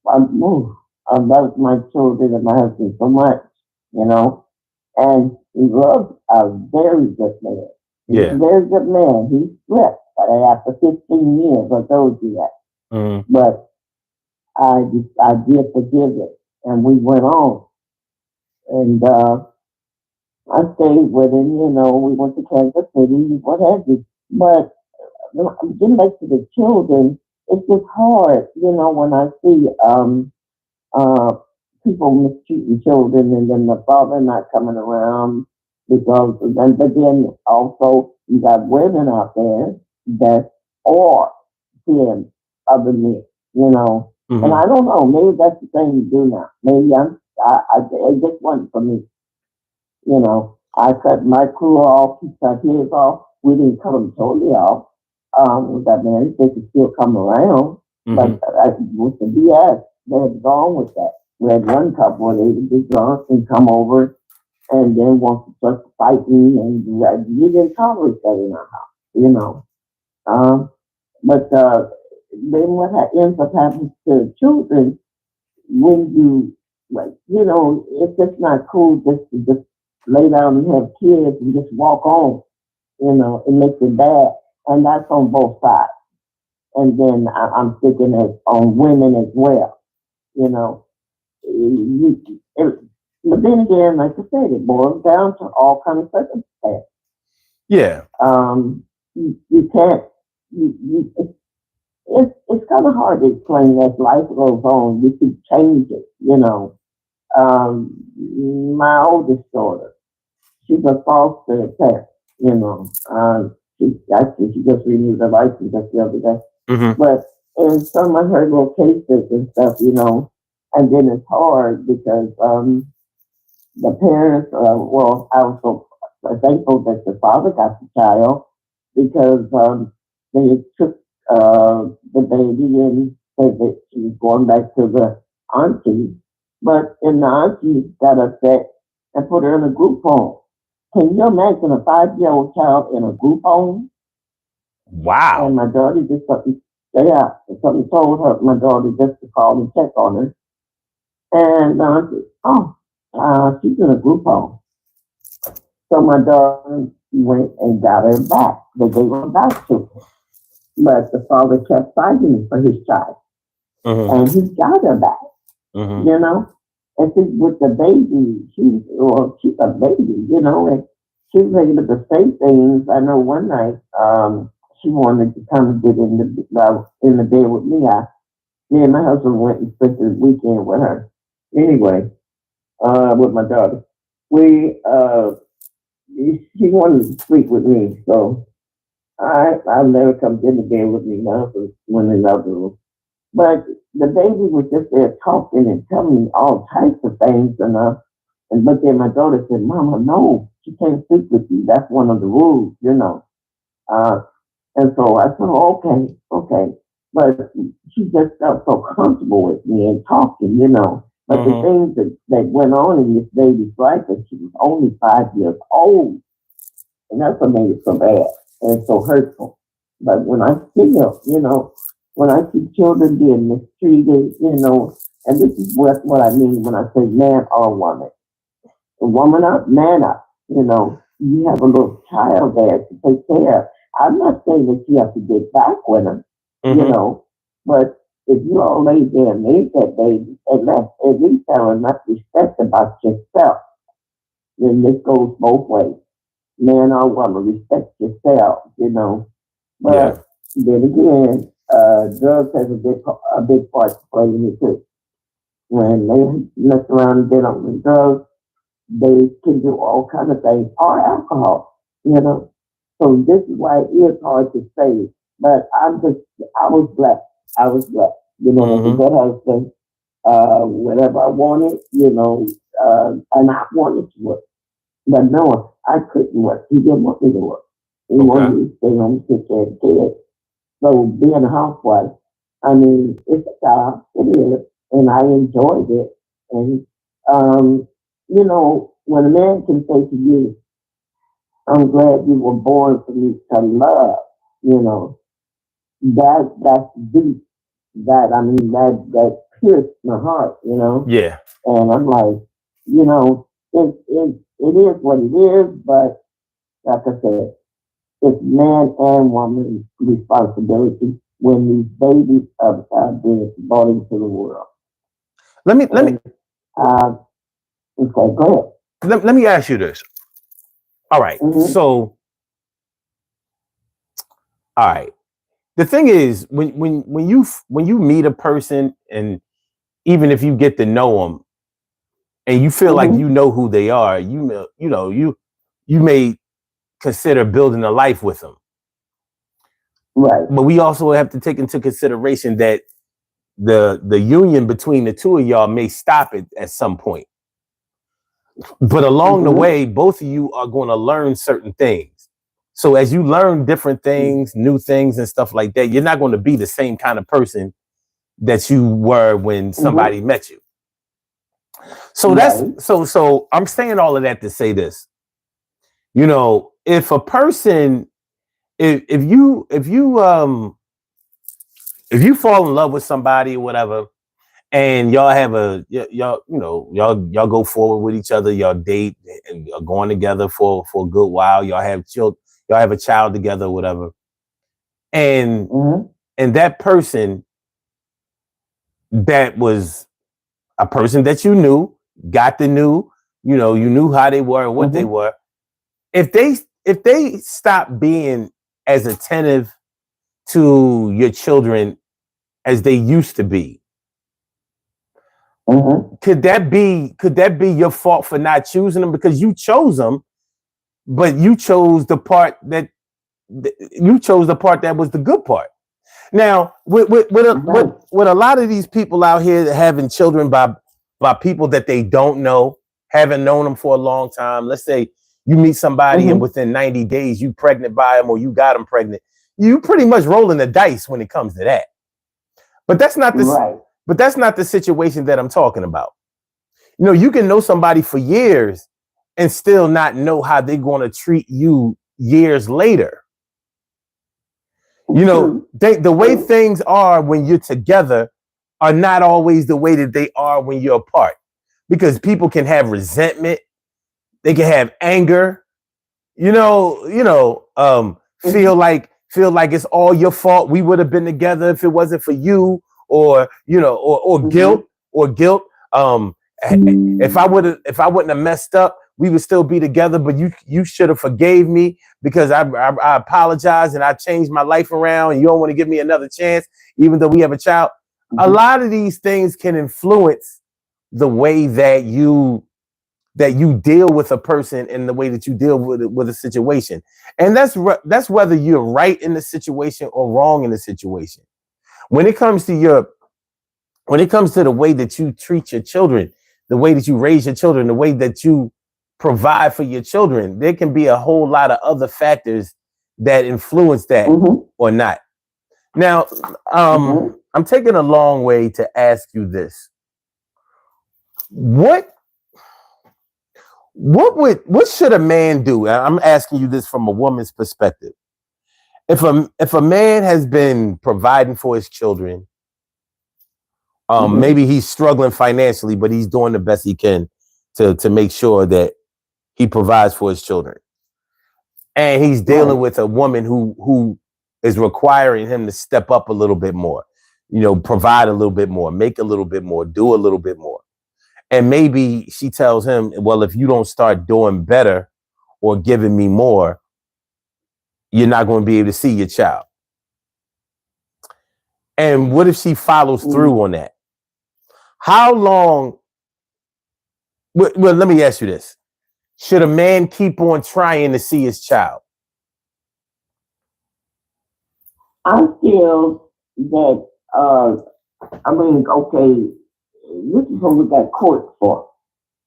I love my children and my husband so much, you know. And he was a very good man. He was a Yeah. very good man. He slept after 15 years. I told you that. Mm-hmm. But I did forgive it. And we went on. And I stayed with him, we went to Kansas City, what have you. But getting back to the children, it's just hard, when I see uh, people mistreating children and then the father not coming around because but then also you got women out there that are seeing other men, And Mm-hmm. I don't know, maybe that's the thing to do now. Maybe it just wasn't for me, I cut my crew off, he cut his off. We didn't cut them totally off. We got married, they could still come around, Mm-hmm. but with the BS, they had gone with that. We had one couple where they would get drunk and come over and then want to start fighting, and you didn't tolerate that in our house, Um, but then what ends up happening to children when you it's just not cool just to just lay down and have kids and just walk on, it makes it bad. And that's on both sides. And then I'm thinking on women as well, you know. You, it, but then again, like I said, it boils down to all kind of circumstances. Yeah. You can't, it's kind of hard to explain as life goes on. You keep changing. My oldest daughter, she's a foster parent, she just renewed her license just the other day. Mm-hmm. But in some of her little cases and stuff, and then it's hard because the parents, I was so thankful that the father got the child because they took the baby and said that she was going back to the auntie. But then the auntie got upset and put her in a group home. Can you imagine a 5-year-old child in a group home? And Wow. my daughter just something, yeah, something told her, my daughter just to call and check on her. And she's in a group home. So my daughter went and got her back. They gave her back to him. But the father kept fighting for his child. Mm-hmm. And he got her back, Mm-hmm. you know. And see, with the baby, she's a baby, and she was able to say things. I know one night, she wanted to come and get in the bed with me. Me and my husband went and spent the weekend with her. Anyway, with my daughter. We she wanted to sleep with me, so I let her come get in the bed with me. My husband went in the other room. But the baby was just there talking and telling me all types of things, but then my daughter said, "Mama, no, she can't sleep with you. That's one of the rules." Uh, and so I said, oh, okay. But she just felt so comfortable with me and talking. But the Mm-hmm. things that went on in this baby's life, that she was only 5 years old, and that's what made it so bad and so hurtful. But when I see them, when I see children being mistreated, and this is what I mean when I say man or woman. A woman up, man up. You have a little child there to take care of. I'm not saying that you have to get back with them, you Mm-hmm. know, but if you all lay there and leave that baby, at least have enough respect about yourself. Then this goes both ways. Man or woman, respect yourself, you know. Yeah. But then again, drugs has a big part to play in it too. When they mess around and get on the drugs, they can do all kind of things, or alcohol, you know. So this is why it is hard to say. But I was blessed. I was blessed, you know, with a Mm-hmm. good husband, whatever I wanted, you know, and I wanted to work. But no, I couldn't work. He didn't want me to work. He wanted Okay. me to stay home and take care of the kids. So being a housewife, I mean, it's a job, it is, and I enjoyed it. And you know, when a man can say to you, "I'm glad you were born for me to love," you know, that's deep. That I mean, that pierced my heart, you know. Yeah. And I'm like, you know, it is what it is. But like I said, it's man and woman's responsibility when these babies are being brought into the world. Let me let me And uh, okay, go let me ask you this. All right. ahead. So, all right. The thing is, when you meet a person, and even if you get to know them, and you feel like you Hmm. know who they are, you may consider building a life with them. Right. But we also have to take into consideration that the union between the two of y'all may stop at some point. But along the Hmm. way, both of you are going to learn certain things. So as you learn different things, new things and stuff like that, you're not going to be the same kind of person that you were when Hmm. somebody met you. So that's Right. so I'm saying all of that to say this. You know, if a person if you fall in love with somebody or whatever, and y'all have y'all y'all go forward with each other, y'all date and are going together for a good while, y'all have children, y'all have a child together or whatever, and Hmm. that person that was a person that you knew, got to knew, you knew how they were and what they Hmm. were. If they stop being as attentive to your children as they used to be, Hmm. could that be your fault for not choosing them, because you chose them, but you chose the part that was the good part. Now, Right. with a lot of these people out here having children by people that they don't know, haven't known them for a long time. Let's say you meet somebody and Hmm. within 90 days you pregnant by them, or you got them pregnant. You pretty much rolling the dice when it comes to that. But that's not this. Right. But that's not the situation that I'm talking about. You can know somebody for years and still not know how they're going to treat you years later. True. The way True. things are when you're together are not always the way that they are when you're apart, because people can have resentment, they can have anger, Hmm. feel like it's all your fault. We would have been together if it wasn't for you, or Hmm. guilt. Um, if I wouldn't have messed up, we would still be together. But you should have forgave me, because I apologize and I changed my life around, and you don't want to give me another chance, even though we have a child. A Hmm. lot of these things can influence the way that you deal with a person, and the way that you deal with a situation. And that's whether you're right in the situation or wrong in the situation. When it comes to the way that you treat your children, the way that you raise your children, the way that you provide for your children, there can be a whole lot of other factors that influence that Hmm. or not. Now, Hmm. I'm taking a long way to ask you this. What what should a man do? I'm asking you this from a woman's perspective. If a man has been providing for his children, Hmm. maybe he's struggling financially, but he's doing the best he can to make sure that he provides for his children, and he's dealing Right. with a woman who is requiring him to step up a little bit more. provide a little bit more, make a little bit more, do a little bit more. And maybe she tells him, well, if you don't start doing better or giving me more, you're not going to be able to see your child. And what if she follows through on that? How long? Well, let me ask you this. Should a man keep on trying to see his child? I feel that, okay, this is what we got court for.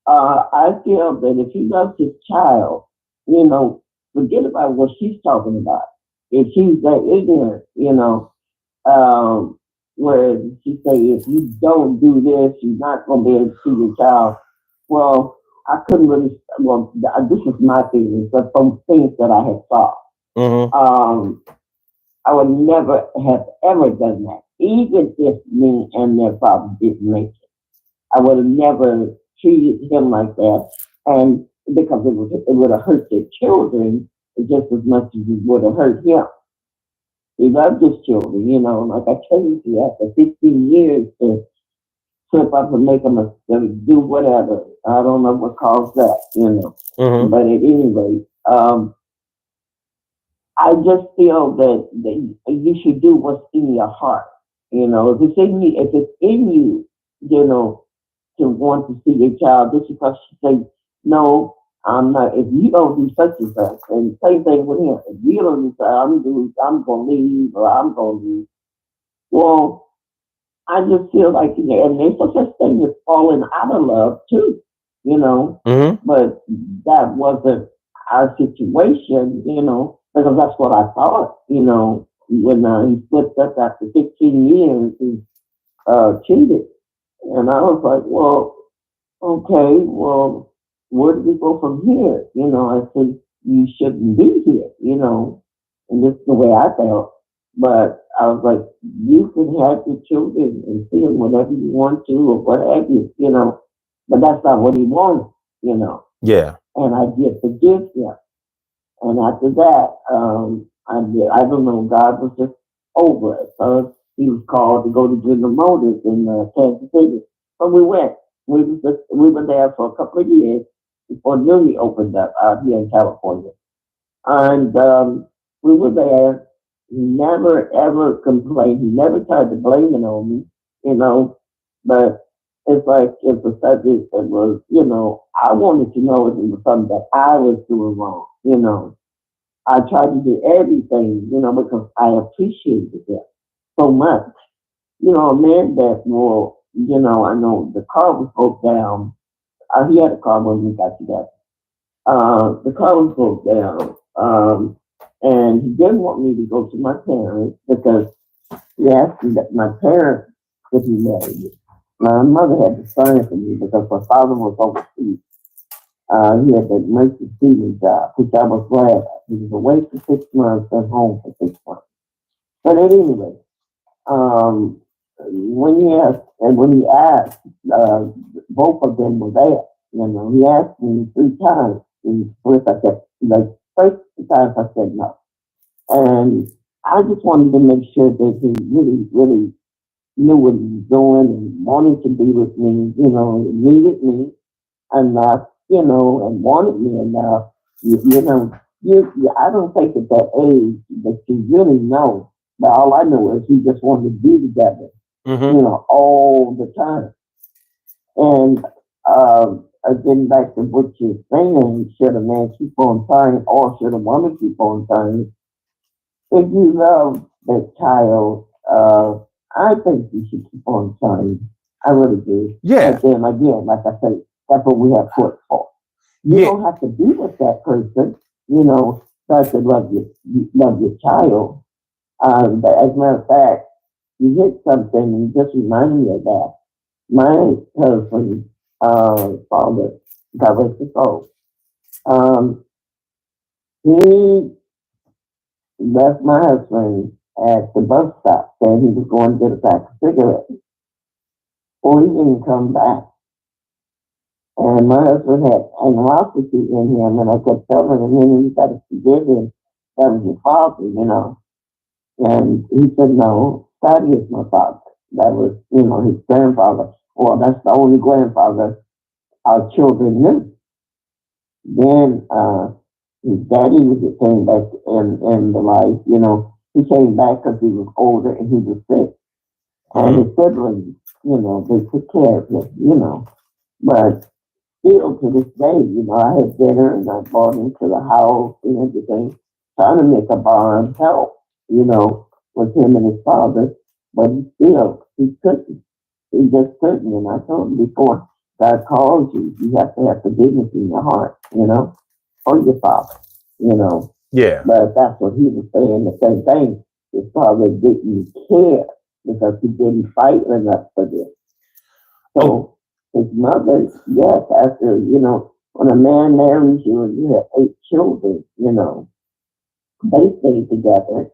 I feel that if he loves his child, forget about what she's talking about. If she's that ignorant, where she say, if you don't do this, you're not going to be able to see your child. Well, I couldn't really, this is my feelings, but from things that I had saw. Mm-hmm. I would never have ever done that, even if me and their father didn't make it. I would have never treated him like that, and because it would have hurt their children just as much as it would have hurt him. He loved his children, like I told you, after 15 years to slip up and make them do whatever. I don't know what caused that, Mm-hmm. But at any rate, I just feel that you should do what's in your heart. If it's in you, to want to see your child, just because she say, no, I'm not. If you don't do such and such, and same thing with him. If you don't do, I'm going to leave, or I'm going to leave. Well, I just feel like, and there's no such thing as falling out of love too, Mm-hmm. But that wasn't our situation, because that's what I thought, when he slipped up after 15 years, he cheated. And I was like, well, okay, well, where do we go from here? I said, you shouldn't be here, and this is the way I felt. But I was like, you can have your children and see them whenever you want to or what have you, but that's not what he wanted, Yeah. and I did forgive him. And after that, I don't know, God was just over it. So he was called to go to General Motors in Kansas City. So we went. We were there for a couple of years before Newly opened up out here in California. And we were there. He never ever complained. He never tried to blame it on me, But it's like it's a subject that was, I wanted to know if it was something that I was doing wrong, I tried to do everything, because I appreciated it so much. A man that will, I know the car was broke down. He had a car when we got together. The car was broke down. And he didn't want me to go to my parents because he asked me that my parents could be married. My mother had to sign for me because my father was overseas. He had that mercy season job, which I was glad of. He was away for 6 months and home for 6 months. But at any rate, when he asked, both of them were there. He asked me 3 times. And first I said, first 2 times I said no. And I just wanted to make sure that he really, really knew what he was doing and wanted to be with me, needed me enough, and wanted me enough. I don't think at that age that you really know. But all I know is we just wanted to be together, Mm-hmm. all the time. And getting back to what you're saying, should a man keep on trying or should a woman keep on trying? If you love that child, I think you should keep on trying. I really do. Yeah. But then again, like I say, that's what we have court for. You don't have to be with that person, start to love your child. But as a matter of fact, you hit something and just remind me of that. My husband, father, God rest his soul, he left my husband at the bus stop saying he was going to get a pack of cigarettes. Well, he didn't come back. And my husband had animosity in him, and I kept telling him, you got to forgive him. That was your father, And he said, no, Scotty is my father. That was, his grandfather. Well, that's the only grandfather our children knew. Then his daddy came back in the life. He came back because he was older and he was sick. And his siblings, they took care of him. But still to this day, I had dinner and I brought him to the house and everything, trying to make a bond help, with him and his father. But he couldn't. He just couldn't. And I told him before, God calls you, you have to have forgiveness in your heart, for your father, Yeah. But that's what he was saying, the same thing. His father didn't care because he didn't fight enough for this. So his mother, yes, after, when a man marries you and you have 8 children, they stayed together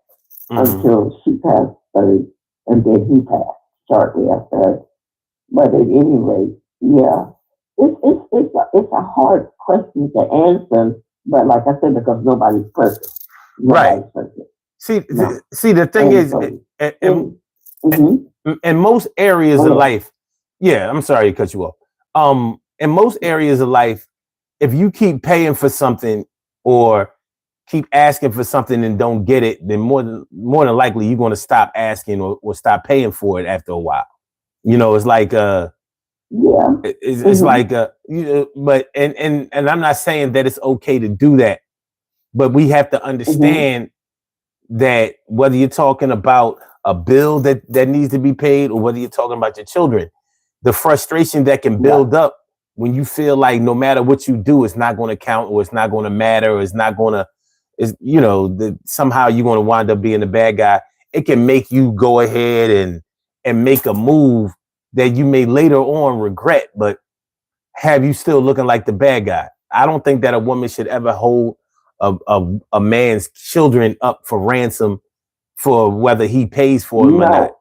until she passed away, and then he passed shortly after her. But at any rate, yeah, it's a hard question to answer. But like I said, because nobody's perfect. Nobody's perfect. See, the thing is, in most areas of life, yeah, I'm sorry to cut you off. In most areas of life, if you keep paying for something or keep asking for something and don't get it, then more than likely you're going to stop asking or stop paying for it after a while. It's like it's like but and I'm not saying that it's okay to do that, but we have to understand that whether you're talking about a bill that needs to be paid or whether you're talking about your children, the frustration that can build up when you feel like no matter what you do, it's not going to count or it's not going to matter or it's not going to, somehow you're going to wind up being the bad guy. It can make you go ahead and make a move that you may later on regret, but have you still looking like the bad guy. I don't think that a woman should ever hold a man's children up for ransom for whether he pays for them or not.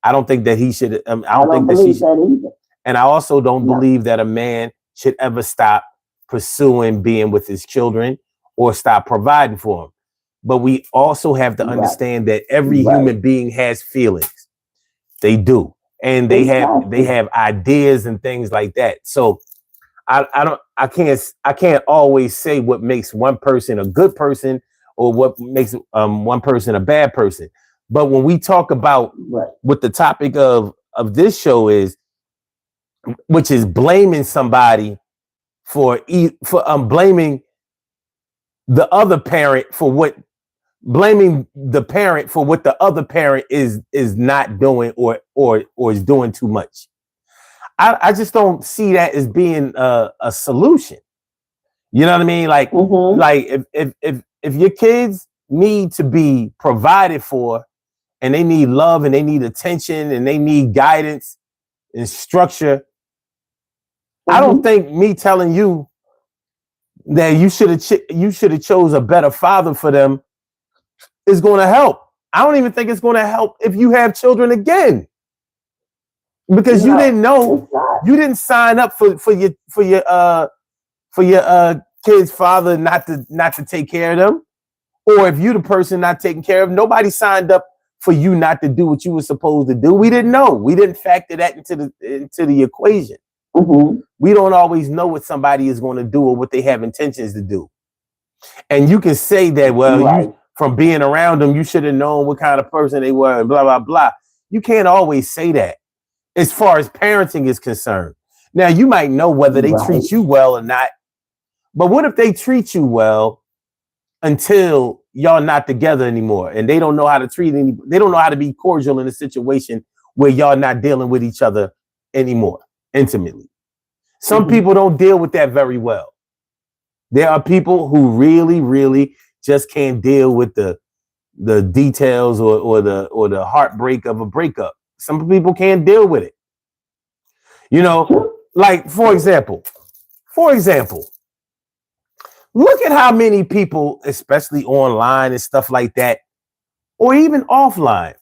I don't think that he should. I don't think that she should. That either. And I also don't believe that a man should ever stop pursuing being with his children or stop providing for them. But we also have to understand that every human being has feelings. They do, and they have ideas and things like that. So I can't always say what makes one person a good person or what makes one person a bad person. But when we talk about what the topic of this show is, which is blaming somebody for blaming the other parent for what blaming the parent for what the other parent is not doing or is doing too much. I just don't see that as being a solution. You know what I mean? Like, like if your kids need to be provided for and they need love and they need attention and they need guidance and structure, I don't think me telling you that you should have chose a better father for them is going to help. I don't even think it's going to help if you have children again. Because you didn't know, you didn't sign up for your kid's father not to take care of them, or if you the person not taking care of them, nobody signed up for you not to do what you were supposed to do. We didn't know. We didn't factor that into the equation. We don't always know what somebody is going to do or what they have intentions to do. And you can say that, well, you, from being around them, you should have known what kind of person they were and blah, blah, blah. You can't always say that as far as parenting is concerned. Now, you might know whether they treat you well or not, but what if they treat you well until y'all not together anymore and they don't know how to they don't know how to be cordial in a situation where y'all not dealing with each other anymore intimately. Some people don't deal with that very well. There are people who really, really just can't deal with the details or the heartbreak of a breakup. Some people can't deal with it. Like for example, look at how many people, especially online and stuff like that, or even offline,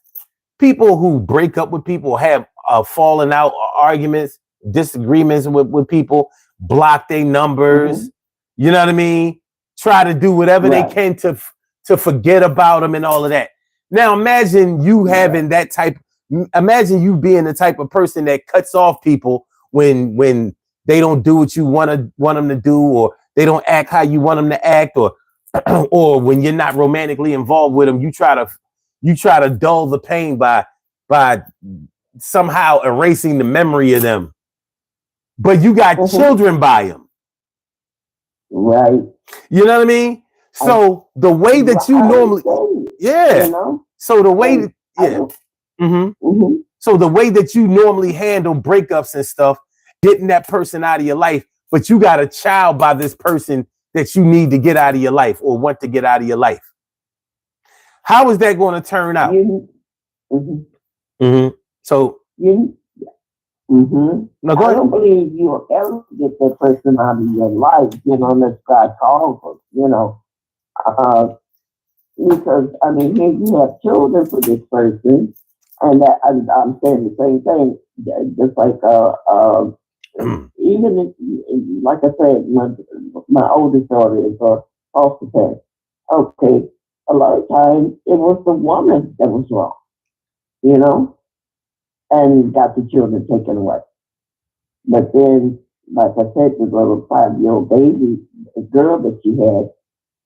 people who break up with people, have falling out arguments, disagreements with people, block their numbers. You know what I mean? Try to do whatever they can to forget about them and all of that. Now imagine you having that type. imagine you being the type of person that cuts off people when they don't do what you want them to do, or they don't act how you want them to act, or or when you're not romantically involved with them, you try to dull the pain by somehow erasing the memory of them. But you got children by them. Right. You know what I mean? So the way that you normally, yeah. You know? So the way that, yeah. So the way that you normally handle breakups and stuff, getting that person out of your life, but you got a child by this person that you need to get out of your life or want to get out of your life. How is that going to turn out? So no, I don't believe you'll ever get that person out of your life, you know, unless God calls us, you know. Because, I mean, here you have children for this person, and that, I'm saying the same thing, just like, even if, like I said, my oldest daughter is a foster parent. Okay, a lot of times it was the woman that was wrong, you know, and got the children taken away. But then, like I said, the little 5-year-old baby, the girl that she had,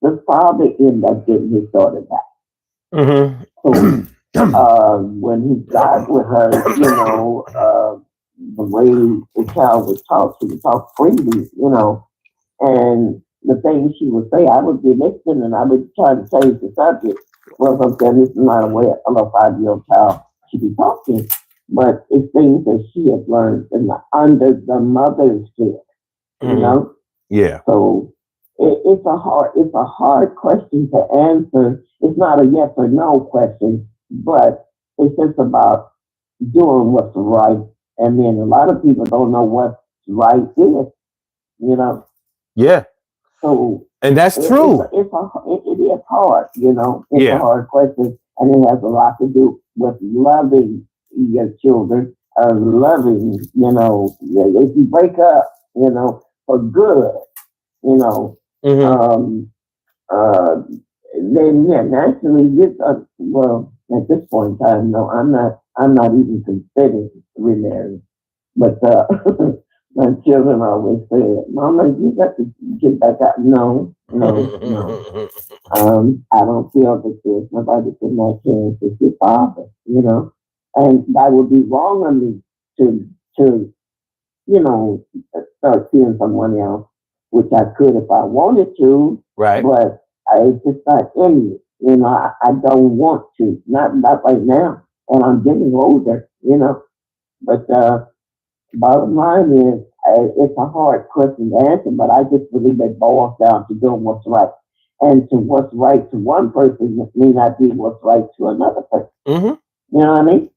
the father ended up getting his daughter back. So when he got with her, you know, the way the child was taught, she would talk freely, you know, and the things she would say, I would be listening and I would try to change the subject. Well, I'm saying this is not a way a little 5-year-old child should be talking, but it's things that she had learned under the mother's care, you know? Yeah. So it's a hard question to answer. It's not a yes or no question, but it's just about doing what's right. And then a lot of people don't know what right is, you know? Yeah. So, and that's true. It is hard, you know. It's a hard question, and it has a lot to do with loving your children, loving, you know, if you break up, you know, for good, you know, then naturally well, at this point in time, no, I'm not even considering remarrying, but my children always say, "Mama, you got to get back out." No. I don't feel that there's nobody can my chance as your father, you know, and that would be wrong on me to you know start seeing someone else, which I could if I wanted to, right? But it's just not in me, you know. I don't want to, not right now, and I'm getting older, you know, but. Bottom line is, it's a hard question to answer, but I just believe it boils down to doing what's right. And to what's right to one person may not be what's right to another person. You know what I mean?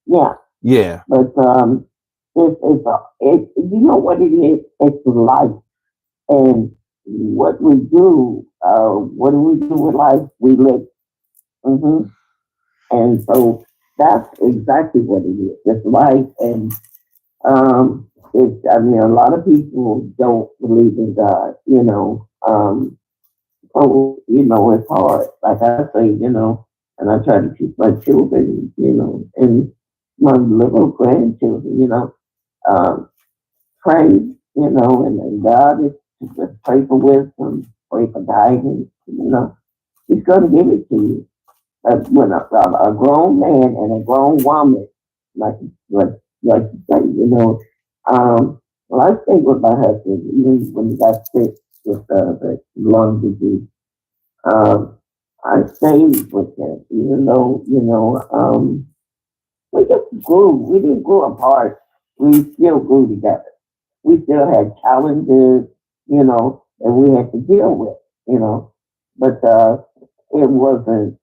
Yeah. Yeah. But you know what it is? It's life. And what we do with life? We live. And so that's exactly what it is. It's life. And I mean, a lot of people don't believe in God, you know. So, you know, it's hard. Like I say, you know, and I try to teach my children, you know, and my little grandchildren, you know, pray, you know, and God is just pray for wisdom, pray for guidance, you know. He's going to give it to you. But when a grown man and a grown woman, like you say, you know, well, I stayed with my husband even when he got sick with the lung disease. I stayed with him, even though, you know, we just grew. We didn't grow apart. We still grew together. We still had challenges, you know, that we had to deal with, you know. But it wasn't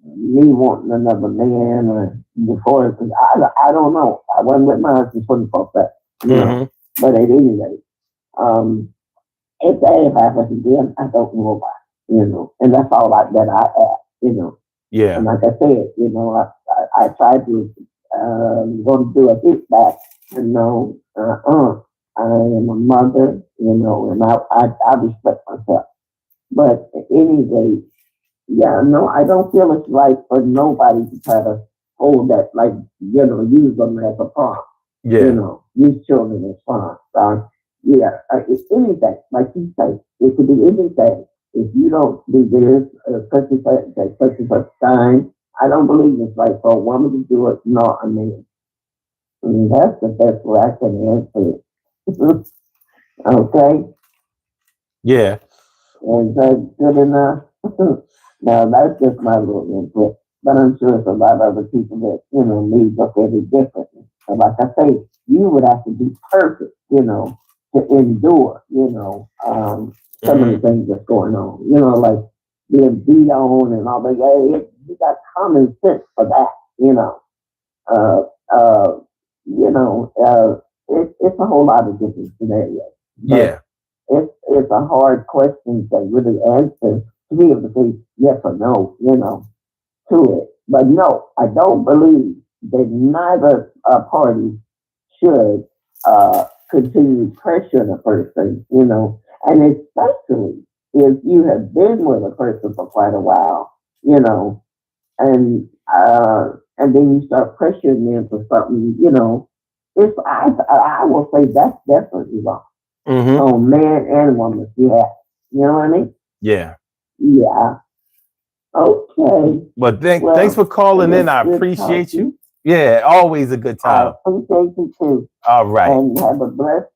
me wanting another man or before. Cause I don't know. I wasn't with my husband 24/7, you know. But at any rate, if that happens again, I don't know why, you know. And that's all that I ask, you know. Yeah. And like I said, you know, I tried to go to do a hit back, you know. I am a mother, you know, and I respect myself. But at any rate, yeah, no, I don't feel it's right for nobody to try to hold that, like, use them as a prompt. Yeah. Use children as prompts. It's anything, like you say, it could be anything. If you don't do this, such and such time, I don't believe it's right for a woman to do it, not a man. I mean, that's the best way I can answer it. Okay? Yeah. Is that good enough? Now, that's just my little input. But I'm sure it's a lot of other people that, may look at it differently. And like I say, you would have to be perfect, to endure, some of the things that's going on. Like being beat on and all that. Yeah, you got common sense for that, Uh, uh, it's a whole lot of different scenarios. But Yeah. it's a hard question to really answer to be able to say yes or no, to it. But no, I don't believe that neither party should continue pressuring a person, and especially if you have been with a person for quite a while, and then you start pressuring them for something, it's I will say that's definitely wrong. On man and woman, yeah. You know what I mean? Yeah. Yeah. Okay. But thanks for calling in. I appreciate you. Yeah, always a good time. I appreciate you too. All right. And have a blessed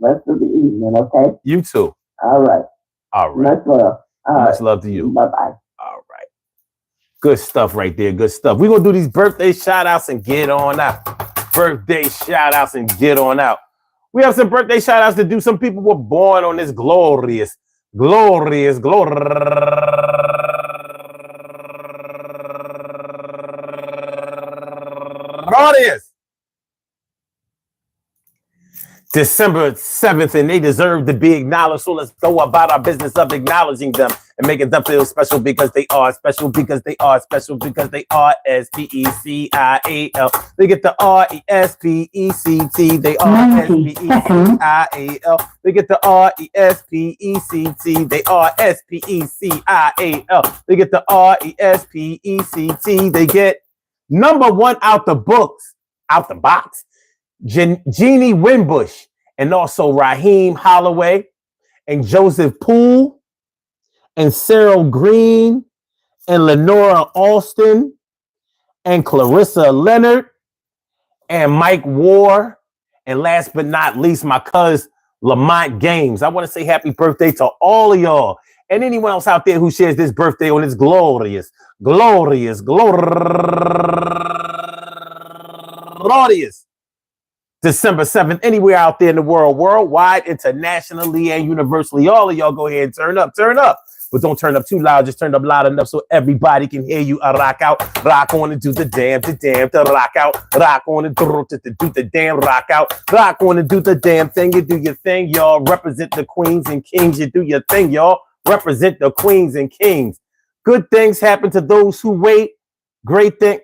rest of the evening, okay? You too. All right. All right. Much love. Much love to you. Bye-bye. All right. Good stuff right there. Good stuff. We're going to do these birthday shout outs and get on out. Birthday shout outs and get on out. We have some birthday shout outs to do. Some people were born on this glorious December 7th, and they deserve to be acknowledged. So let's go about our business of acknowledging them and making them feel special because they are special, because they are special, because they are SPECIAL. They get the RESPECT. They are SPECIAL. They get the RESPECT. They are SPECIAL. They get the RESPECT. They get number one out the box. Jeannie Winbush, and also Raheem Holloway, and Joseph Poole, and Cyril Green, and Lenora Alston, and Clarissa Leonard, and Mike War, and last but not least, my cousin Lamont Games. I want to say happy birthday to all of y'all, and anyone else out there who shares this birthday on this glorious December 7th, anywhere out there in the world, worldwide, internationally, and universally. All of y'all go ahead and turn up. But don't turn up too loud. Just turn up loud enough so everybody can hear you. Rock out, rock on and do the damn, to rock out, rock on and do the damn, rock out, rock on and do the damn thing. You do your thing, y'all. Represent the queens and kings. You do your thing, y'all. Represent the queens and kings. Good things happen to those who wait. Great thing.